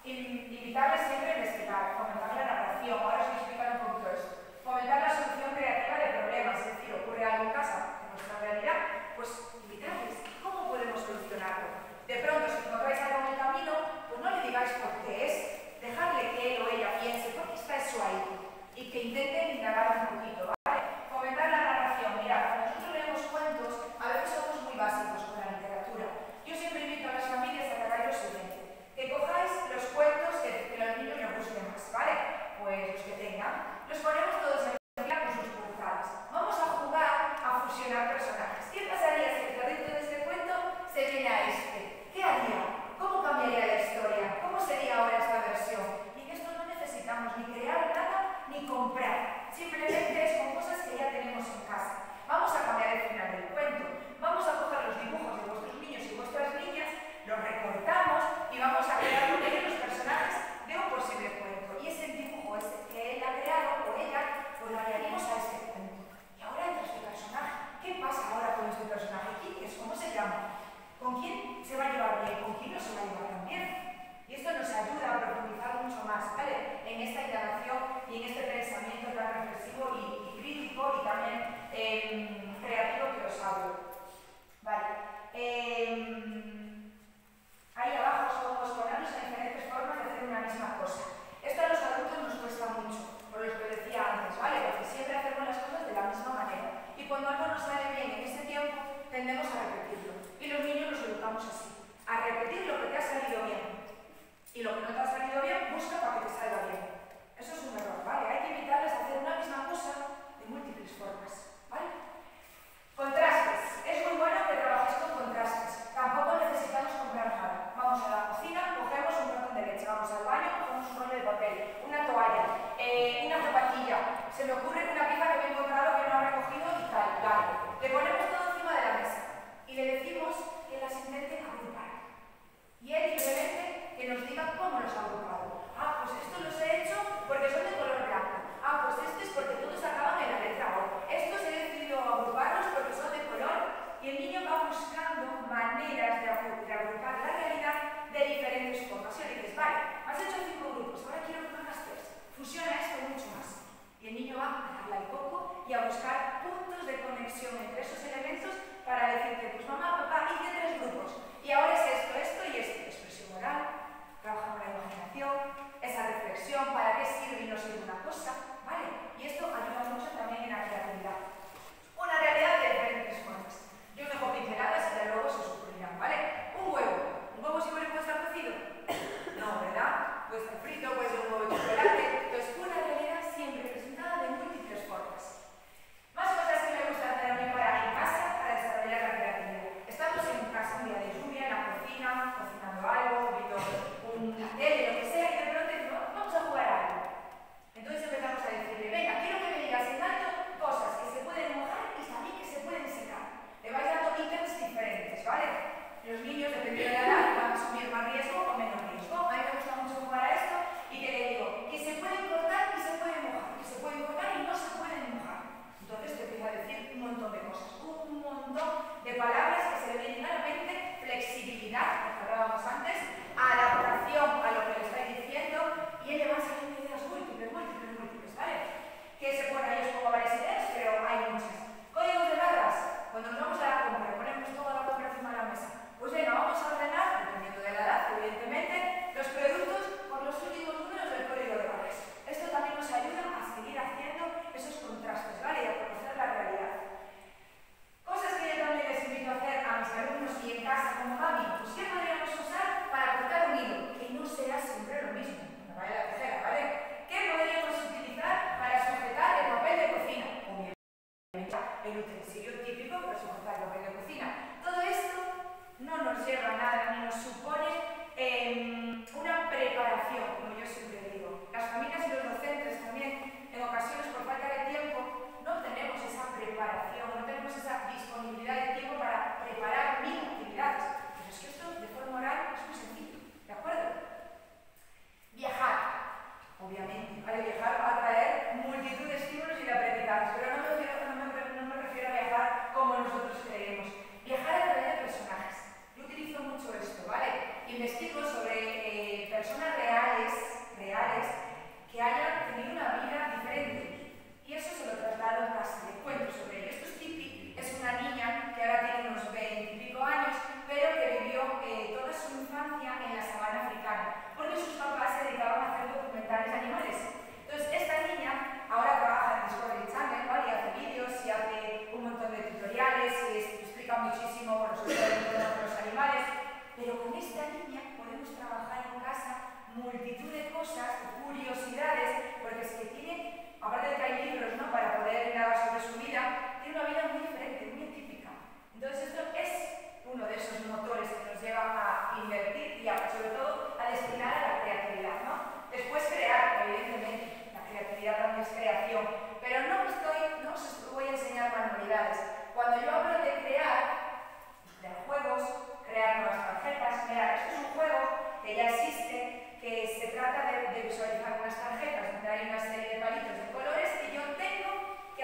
Invitarles siempre a investigar, fomentar la narración. Ahora os voy a explicar un poquito esto. Fomentar la solución creativa de problemas, es decir, ocurre algo en casa, en nuestra realidad, pues invitarles cómo podemos solucionarlo. De pronto, si encontráis algo en el camino, pues no le digáis por qué es, dejarle que él o ella piense por qué está eso ahí y que intenten indagar un poquito, ¿vale? Fomentar la narración. Mirad, cuando nosotros leemos cuentos, a veces somos muy básicos con la literatura. Yo siempre invito a las familias a que hagáis lo siguiente, que cojáis los cuentos que a los niños les gusten más, ¿vale? Pues los que tengan, los ponemos todos en fila con sus portadas. Vamos a jugar a fusionar personajes. ¿Qué pasaría si el perrito de este cuento se viene a este? ¿Qué haría? ¿Cómo cambiaría la historia? ¿Cómo sería ahora esta versión? Y en esto no necesitamos ni crear nada ni comprar. Simplemente es con cosas que ya tenemos en casa. Vamos a cambiar el final del cuento. Vamos a coger los dibujos de vuestros niños y vuestras niñas, los recortamos y vamos a crear con ellos los personajes de un posible cuento. Y ese dibujo que él ha creado o ella, pues lo añadimos a este cuento. Y ahora entra este personaje. ¿Qué pasa ahora con este personaje? ¿Quién es? ¿Cómo se llama? ¿Con quién se va a llevar bien? ¿Con quién no se va a llevar tan bien? Y esto nos ayuda a profundizar mucho más, ¿vale? En esta indagación y en este pensamiento tan reflexivo y crítico y también creativo que os hablo. Vale. Ahí abajo somos ponernos en diferentes formas de hacer una misma cosa. Esto a los adultos nos cuesta mucho, por lo que os decía antes, ¿vale? Porque siempre hacemos las cosas de la misma manera. Y cuando algo nos sale bien en este tiempo, tendemos a repetirlo. Y los niños los educamos así, a repetir lo que te ha salido bien. Y lo que no te ha salido bien, busca para que te salga bien. Eso es un error, ¿vale? Hay que evitarles hacer una misma cosa de múltiples formas, ¿vale? Contrastes. Es muy bueno que trabajéis con contrastes. Tampoco necesitamos comprar nada. Vamos a la cocina, cogemos un cartón de leche. Vamos al baño, cogemos un rollo de papel, una toalla, una zapatilla. Se me ocurre una pieza que me he encontrado que no ha recogido y tal, vale. Le ponemos todo encima de la mesa y le decimos que las intente agrupar. Y él simplemente que nos diga cómo los ha agrupado. Ah, pues estos los he hecho porque son de color blanco. Ah, pues este es porque todos acaban en la letra O. Estos he decidido agruparlos porque son de color. Y el niño va buscando maneras de agrupar la realidad de diferentes formas. Y le dices, vale, has hecho 5 grupos, ahora quiero que hagas 3. Fusiona esto mucho más. Y el niño va a darle al coco y a buscar puntos de conexión entre esos elementos para decirte, pues mamá, papá, hice 3 grupos. Y ahora es esto, esto y esto. Expresión oral, trabaja con la imaginación, esa reflexión, para qué sirve y no sirve una cosa, ¿vale? Y esto ayuda mucho también en la creatividad. Una realidad de diferentes formas. Yo os dejo pinceladas y ya luego se os ocurrirán, ¿vale? Un huevo siempre puede estar cocido. No, ¿verdad? Puede estar frito, puede ser un huevo de chocolate. Entonces, una realidad siempre presentada de múltiples formas. Más cosas que me gusta hacer a mí en casa para desarrollar la creatividad. Estamos en casa un día de lluvia, en la cocina, cocinando algo, viendo una tele, lo que sea, y de pronto decimos, vamos a jugar a algo. Entonces empezamos a decirle, venga, quiero que me digas en alto cosas que se pueden mojar y también que se pueden secar. Le vais dando ítems diferentes, ¿vale? Los niños, dependiendo de la edad, van a asumir más riesgo o menos riesgo. A mí me gusta mucho jugar a esto y que le digo que se pueden cortar y se pueden mojar, que se pueden cortar y no se pueden mojar. Entonces te empieza a decir un montón de cosas, un montón de palabras que se le vienen a la nos supone una preparación, como yo siempre digo. Las familias y los docentes también, en ocasiones por falta de tiempo, no tenemos esa preparación, no tenemos esa disponibilidad de tiempo para preparar 1000 actividades. Pero es que esto de forma oral es muy sencillo, ¿de acuerdo? Viajar, obviamente, ¿vale? Viajar va a traer multitud de estímulos y de aprendizajes, pero no me refiero a viajar como nosotros creemos. Viajar a través de personajes. Yo utilizo mucho esto, ¿vale? Investigo sobre personas reales que hayan tenido una vida diferente. Y eso se lo traslado en casa, le cuento sobre ello. Esto es Tipi, es una niña que ahora tiene unos 20 y pico años, pero que vivió toda su infancia en la sabana africana, porque sus papás se dedicaban a hacer documentales animales. Entonces, esta niña ahora trabaja en Discovery Channel, ¿vale? Y hace vídeos y hace un montón de tutoriales y explica muchísimo, bueno, sobre todo el entorno de los animales, pero con esta niña podemos trabajar en casa multitud de cosas, de curiosidades, porque es que tiene, aparte de que hay libros, ¿no?, para poder indagar sobre su vida, tiene una vida muy diferente, muy atípica. Entonces esto es uno de esos motores que nos lleva a invertir y sobre todo a destinar a la creatividad, ¿no? Después crear, evidentemente, la creatividad también es creación, pero no os voy a enseñar manualidades. Cuando yo hablo de crear, pues crear juegos, crear nuevas tarjetas. Mira, esto es un juego que ya existe, que se trata de visualizar unas tarjetas donde hay una serie de palitos de colores y yo tengo que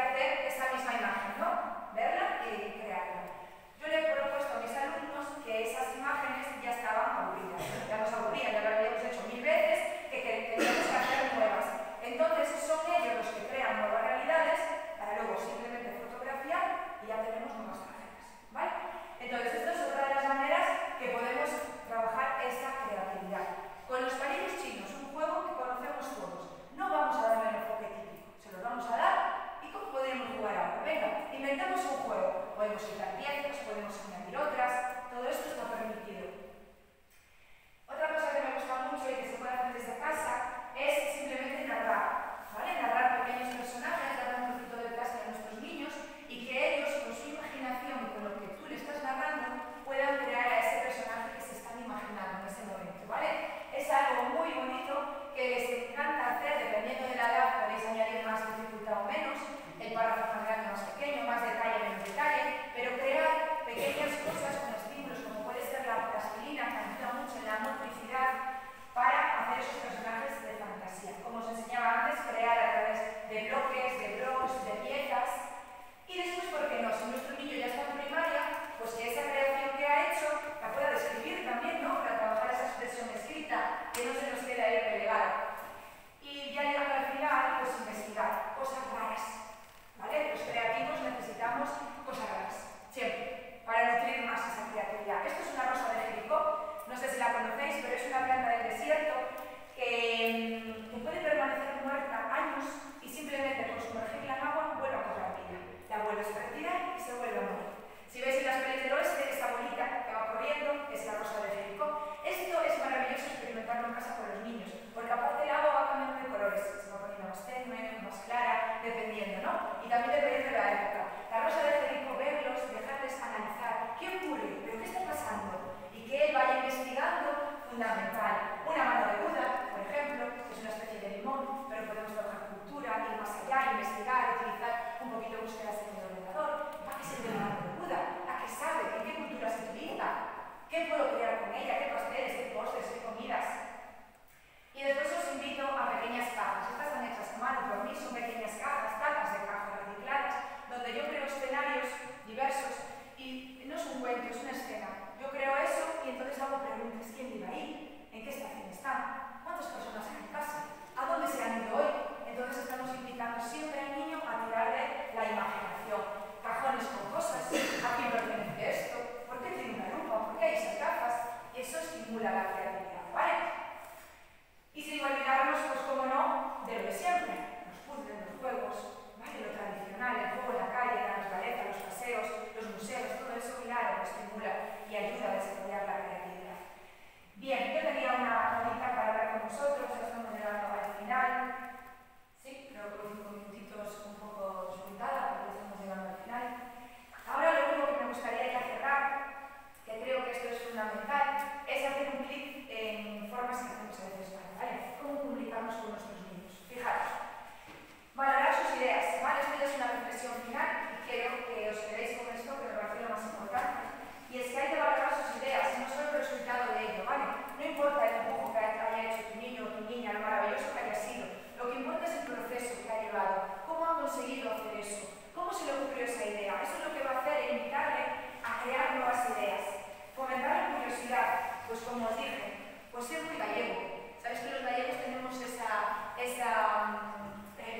Pues ser muy gallego. Sabéis que los gallegos tenemos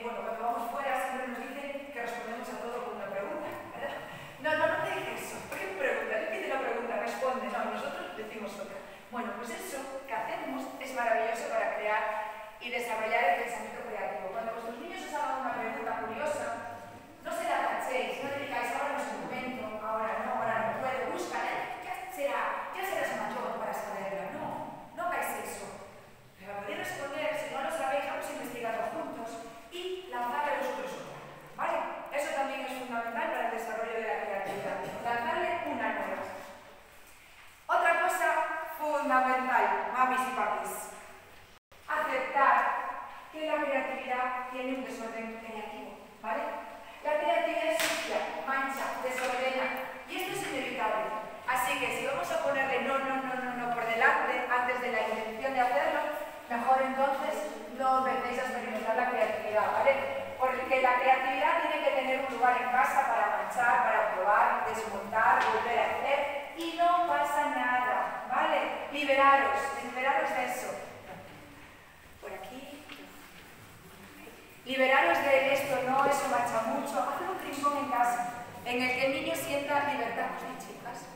bueno, cuando vamos fuera siempre nos dicen que respondemos a todo con una pregunta, ¿verdad? No te dije eso. ¿Por qué me preguntas? ¿Qué dice la pregunta? Responde. No, nosotros decimos otra. Bueno, pues eso que hacemos es maravilloso para crear y desarrollar el pensamiento creativo. Cuando vuestros niños os hagan una pregunta curiosa, no se la tachéis, no le digáis ahora no es el momento, ahora no puedo, búscala, ya serás mayor para saberla. No hagáis eso. Pero podéis responder, si no lo sabéis, vamos a investigarlo juntos y lanzarle a vosotros otra. ¿Vale? Eso también es fundamental para el desarrollo de la creatividad. Lanzarle una nueva. Otra cosa fundamental, mamis y papis. Aceptar que la creatividad tiene un desorden creativo, ¿vale? La creatividad es sucia, mancha, desordena, y esto es inevitable. Así que si vamos a ponerle no por delante antes de la intención de hacerlo, mejor entonces no empecéis a experimentar la creatividad, ¿vale? Porque la creatividad tiene que tener un lugar en casa para manchar, para probar, desmontar, volver a hacer, y no pasa nada, ¿vale? Liberaros de eso. Por aquí. Liberaros de esto, no, eso mancha mucho. Haced un rincón en casa en el que el niño sienta libertad. Sí, chicas,